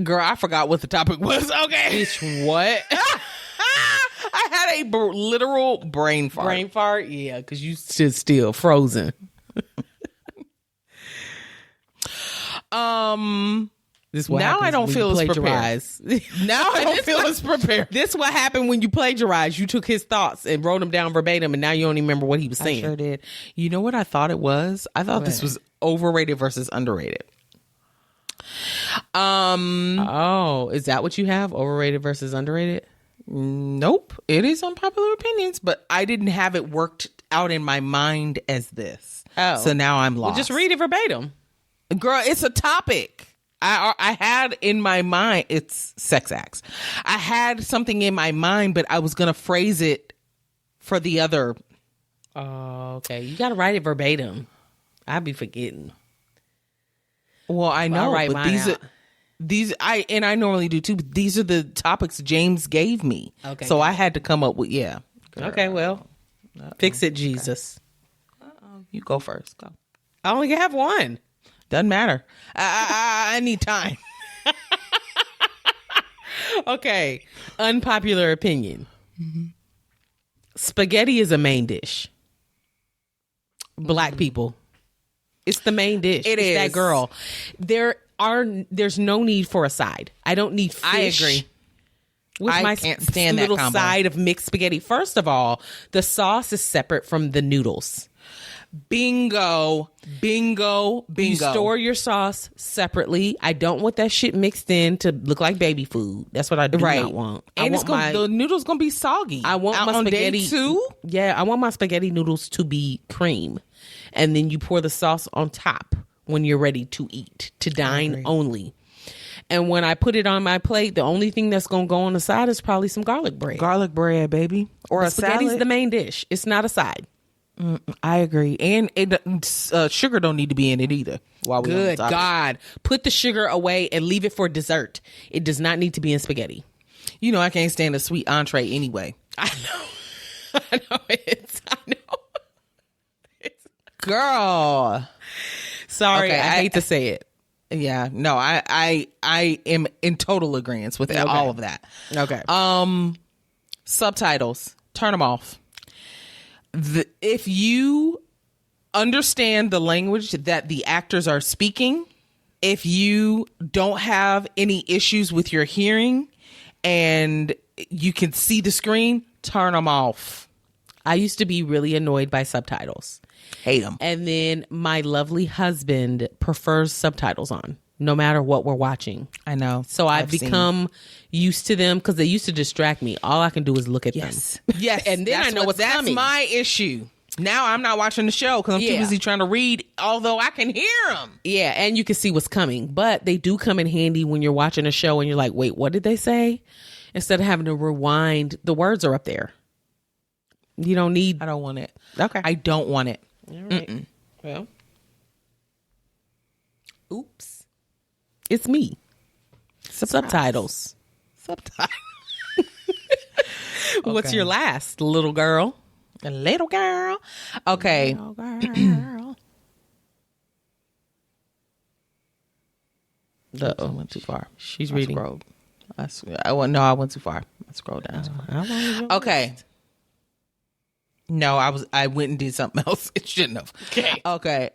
B: Girl, I forgot what the topic was. Okay.
A: It's what?
B: I had a literal brain fart.
A: Brain fart? Yeah, because you stood still, frozen. This what
B: now I
A: happens
B: don't
A: when
B: feel
A: you
B: as prepared.
A: plagiarize.
B: Now I don't feel as prepared.
A: This what happened when you plagiarized. You took his thoughts and wrote them down verbatim, and now you don't even remember what he was saying.
B: I sure did. You know what I thought it was? I thought this was overrated versus underrated.
A: Oh, is that what you have? Overrated versus underrated?
B: Nope. It is unpopular opinions, but I didn't have it worked out in my mind as this.
A: Oh.
B: So now I'm lost.
A: Well, just read it verbatim.
B: Girl, it's a topic. I had in my mind, it's sex acts. I had something in my mind, but I was going to phrase it for the other.
A: Oh, okay. You got to write it verbatim. I'd be forgetting.
B: Well, I know,
A: I'll write
B: but
A: mine
B: these
A: out.
B: I normally do too, but these are the topics James gave me.
A: Okay.
B: So I had to come up with, Girl.
A: Okay, well, fix it, Jesus.
B: You go first. Go.
A: I only have one.
B: Doesn't matter. I need time.
A: Okay. Unpopular opinion. Spaghetti is a main dish. Black people. It's the main dish.
B: It
A: It's
B: is.
A: that girl. There's no need for a side. I don't need fish.
B: I agree.
A: With
B: I
A: my
B: can't stand that
A: little
B: combo.
A: side of mixed spaghetti. First of all, the sauce is separate from the noodles.
B: Bingo.
A: You store your sauce separately. I don't want that shit mixed in to look like baby food. That's what I do not want.
B: And the noodles gonna be soggy.
A: I want my
B: on
A: spaghetti
B: day 2.
A: Yeah, I want my spaghetti noodles to be cream, and then you pour the sauce on top when you're ready to eat, to dine only. And when I put it on my plate, the only thing that's gonna go on the side is probably some garlic bread.
B: Garlic bread, baby, or a
A: Spaghetti's
B: salad.
A: the main dish. It's not a side.
B: I agree, and sugar don't need to be in it either. While we
A: Good God, put the sugar away and leave it for dessert. It does not need to be in spaghetti.
B: You know I can't stand a sweet entree anyway.
A: I know. I know.
B: Girl.
A: Sorry,
B: Okay,
A: I hate to say it.
B: Yeah, no, I am in total agreement with all of that.
A: Okay.
B: Subtitles, turn them off. If you understand the language that the actors are speaking, if you don't have any issues with your hearing and you can see the screen, turn them off.
A: I used to be really annoyed by subtitles.
B: Hate them.
A: And then my lovely husband prefers subtitles on, no matter what we're watching.
B: I know.
A: So I've become used to them because they used to distract me. All I can do is look at them.
B: Yes.
A: And then I know what's coming.
B: That's my issue. Now I'm not watching the show because I'm too busy trying to read, although I can hear them.
A: Yeah, and you can see what's coming. But they do come in handy when you're watching a show and you're like, wait, what did they say? Instead of having to rewind, the words are up there. You don't need...
B: I don't want it.
A: Okay.
B: I don't want it.
A: All right. Well. Oops. It's me. Subtitles.
B: Subtitles.
A: What's your last, little girl?
B: A little girl. Okay.
A: Little girl.
B: I went too far.
A: She's reading.
B: I went too far. I scrolled down.
A: How long is your
B: Okay. No, I went and did something else. It shouldn't have.
A: Okay.
B: Okay.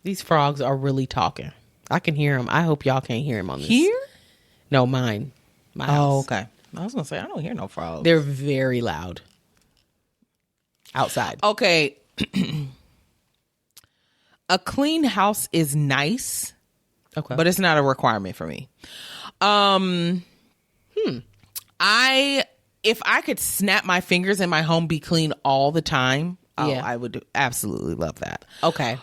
A: These frogs are really talking. I can hear them. I hope y'all can't hear them on this.
B: Here?
A: No, mine. My house.
B: Oh, okay. I was gonna say I don't hear no frogs.
A: They're very loud. Outside.
B: Okay. A clean house is nice,
A: Okay.
B: but it's not a requirement for me. If I could snap my fingers and my home be clean all the time,
A: Yeah.
B: I would absolutely love that.
A: Okay.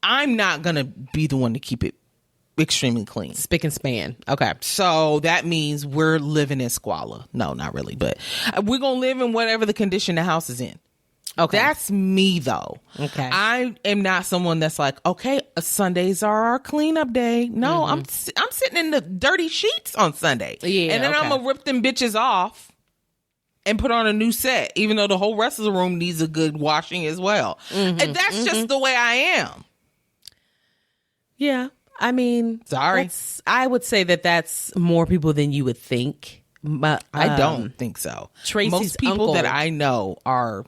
B: I'm not gonna be the one to keep it extremely clean.
A: Spick and span. Okay.
B: So that means we're living in squalor. No, not really, but we're gonna live in whatever the condition the house is in.
A: Okay.
B: That's me though.
A: Okay.
B: I am not someone that's like, okay, Sundays are our cleanup day. No, I'm sitting in the dirty sheets on Sunday.
A: Yeah,
B: and then I'm
A: okay.
B: gonna rip them bitches off and put on a new set, even though the whole rest of the room needs a good washing as well. And that's just the way I am.
A: Yeah. I mean,
B: Sorry.
A: I would say that that's more people than you would think. But
B: I don't think so.
A: Tracy's
B: Most people
A: uncle-
B: that I know are,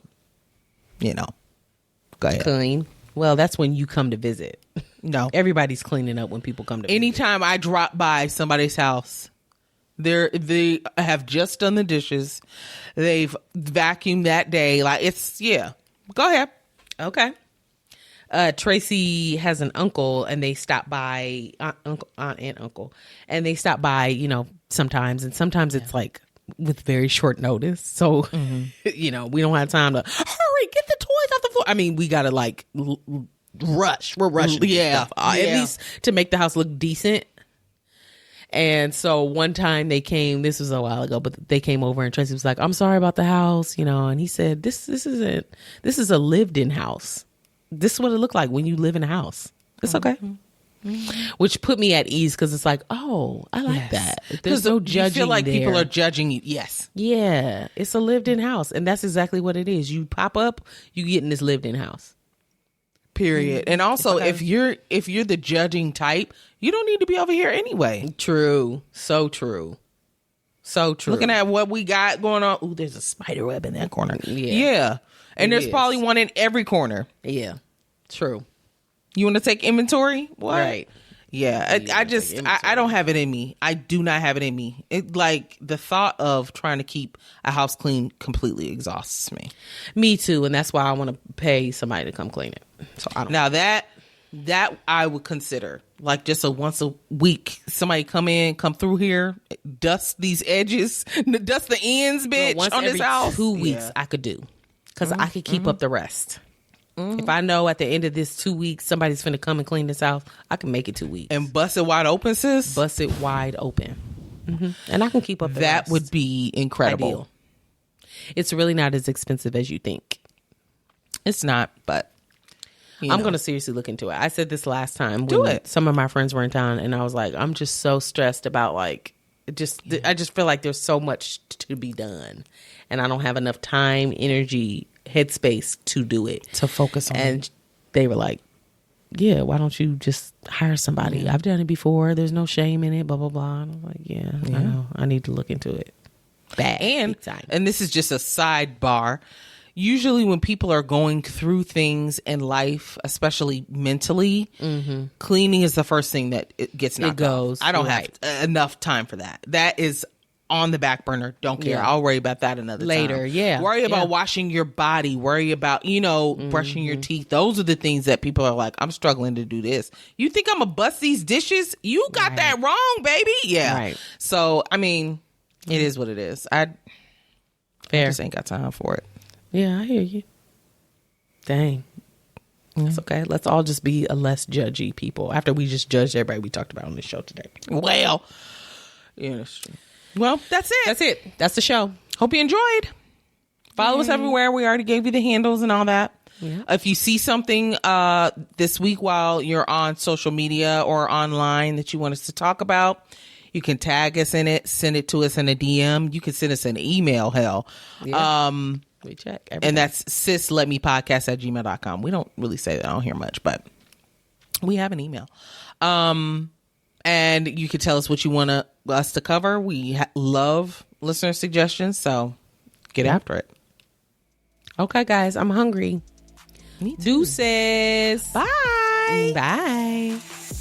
B: go ahead.
A: clean. Well, that's when you come to visit.
B: No.
A: Everybody's cleaning up when people come to visit.
B: Anytime I drop by somebody's house, they have just done the dishes. They've vacuumed that day. Like Go ahead.
A: Okay. Tracy has an uncle, and they stop by aunt and uncle, and they stop by, sometimes, and sometimes it's like with very short notice. So, we don't have time to hurry, get the toys off the floor. I mean, we gotta rush. We're rushing.
B: Yeah.
A: Stuff, at least to make the house look decent. And so one time they came, this was a while ago, but they came over and Tracy was like, I'm sorry about the house, and he said, this is a lived in house. This is what it looked like when you live in a house. It's okay. Which put me at ease because it's like, oh, I like that. There's no judging.
B: You feel like
A: there.
B: people are judging you. Yes.
A: Yeah, it's a lived in house. And that's exactly what it is. You pop up, you get in this lived in house.
B: Period. And also, if you're the judging type, you don't need to be over here anyway.
A: True. So true. So true.
B: Looking at what we got going on. Ooh, there's a spider web in that corner.
A: Yeah.
B: And there's
A: is.
B: probably one in every corner.
A: Yeah. True.
B: You want to take inventory? What?
A: Right.
B: Yeah. I don't have it in me. I do not have it in me. It the thought of trying to keep a house clean completely exhausts me.
A: Me too. And that's why I want to pay somebody to come clean it. So I don't.
B: Now that I would consider just a once a week, somebody come through here, dust these edges, dust the ends, bitch,
A: once
B: on this
A: every
B: house.
A: 2 weeks I could do. Because I could keep up the rest. If I know at the end of this 2 weeks somebody's finna come and clean this house, I can make it 2 weeks.
B: And bust it wide open, sis.
A: Bust it wide open. And I can keep up the
B: That
A: rest.
B: would be incredible.
A: Ideal. It's really not as expensive as you think.
B: It's not, but
A: I'm going to seriously look into it. I said this last time.
B: Do
A: when
B: it.
A: Some of my friends were in town and I was like, I'm just so stressed about I just feel like there's so much to be done. And I don't have enough time, energy, headspace to do it.
B: to focus on.
A: And they were like, yeah, why don't you just hire somebody? I've done it before. There's no shame in it, blah, blah, blah. And I'm like, yeah, I know. I need to look into it. Big time.
B: And this is just a sidebar. Usually when people are going through things in life, especially mentally, cleaning is the first thing that it gets knocked
A: goes,
B: off. I don't
A: right.
B: have enough time for that. That is on the back burner. Don't care.
A: Yeah.
B: I'll worry about that another
A: Later,
B: time.
A: yeah.
B: Worry about
A: Yeah.
B: washing your body. Worry about, brushing your teeth. Those are the things that people are like, I'm struggling to do this. You think I'm going to bust these dishes? You got that wrong, baby. Yeah.
A: Right.
B: So, I mean, it is what it is. I just ain't got time for it.
A: Yeah, I hear you. Dang. It's okay. Let's all just be a less judgy people. After we just judged everybody we talked about on this show today.
B: Well, well, that's it.
A: That's it. That's the show.
B: Hope you enjoyed. Follow us everywhere. We already gave you the handles and all that.
A: Yeah.
B: If you see something this week while you're on social media or online that you want us to talk about, you can tag us in it, send it to us in a DM. You can send us an email, hell.
A: Yeah. We check everything.
B: And that's sisletmepodcast@gmail.com. We don't really say that on here much, but we have an email. And you can tell us what you want us to cover. We love listener suggestions, so get after it.
A: Okay, guys, I'm hungry.
B: Me too.
A: Deuces.
B: Bye. Bye.
A: Bye.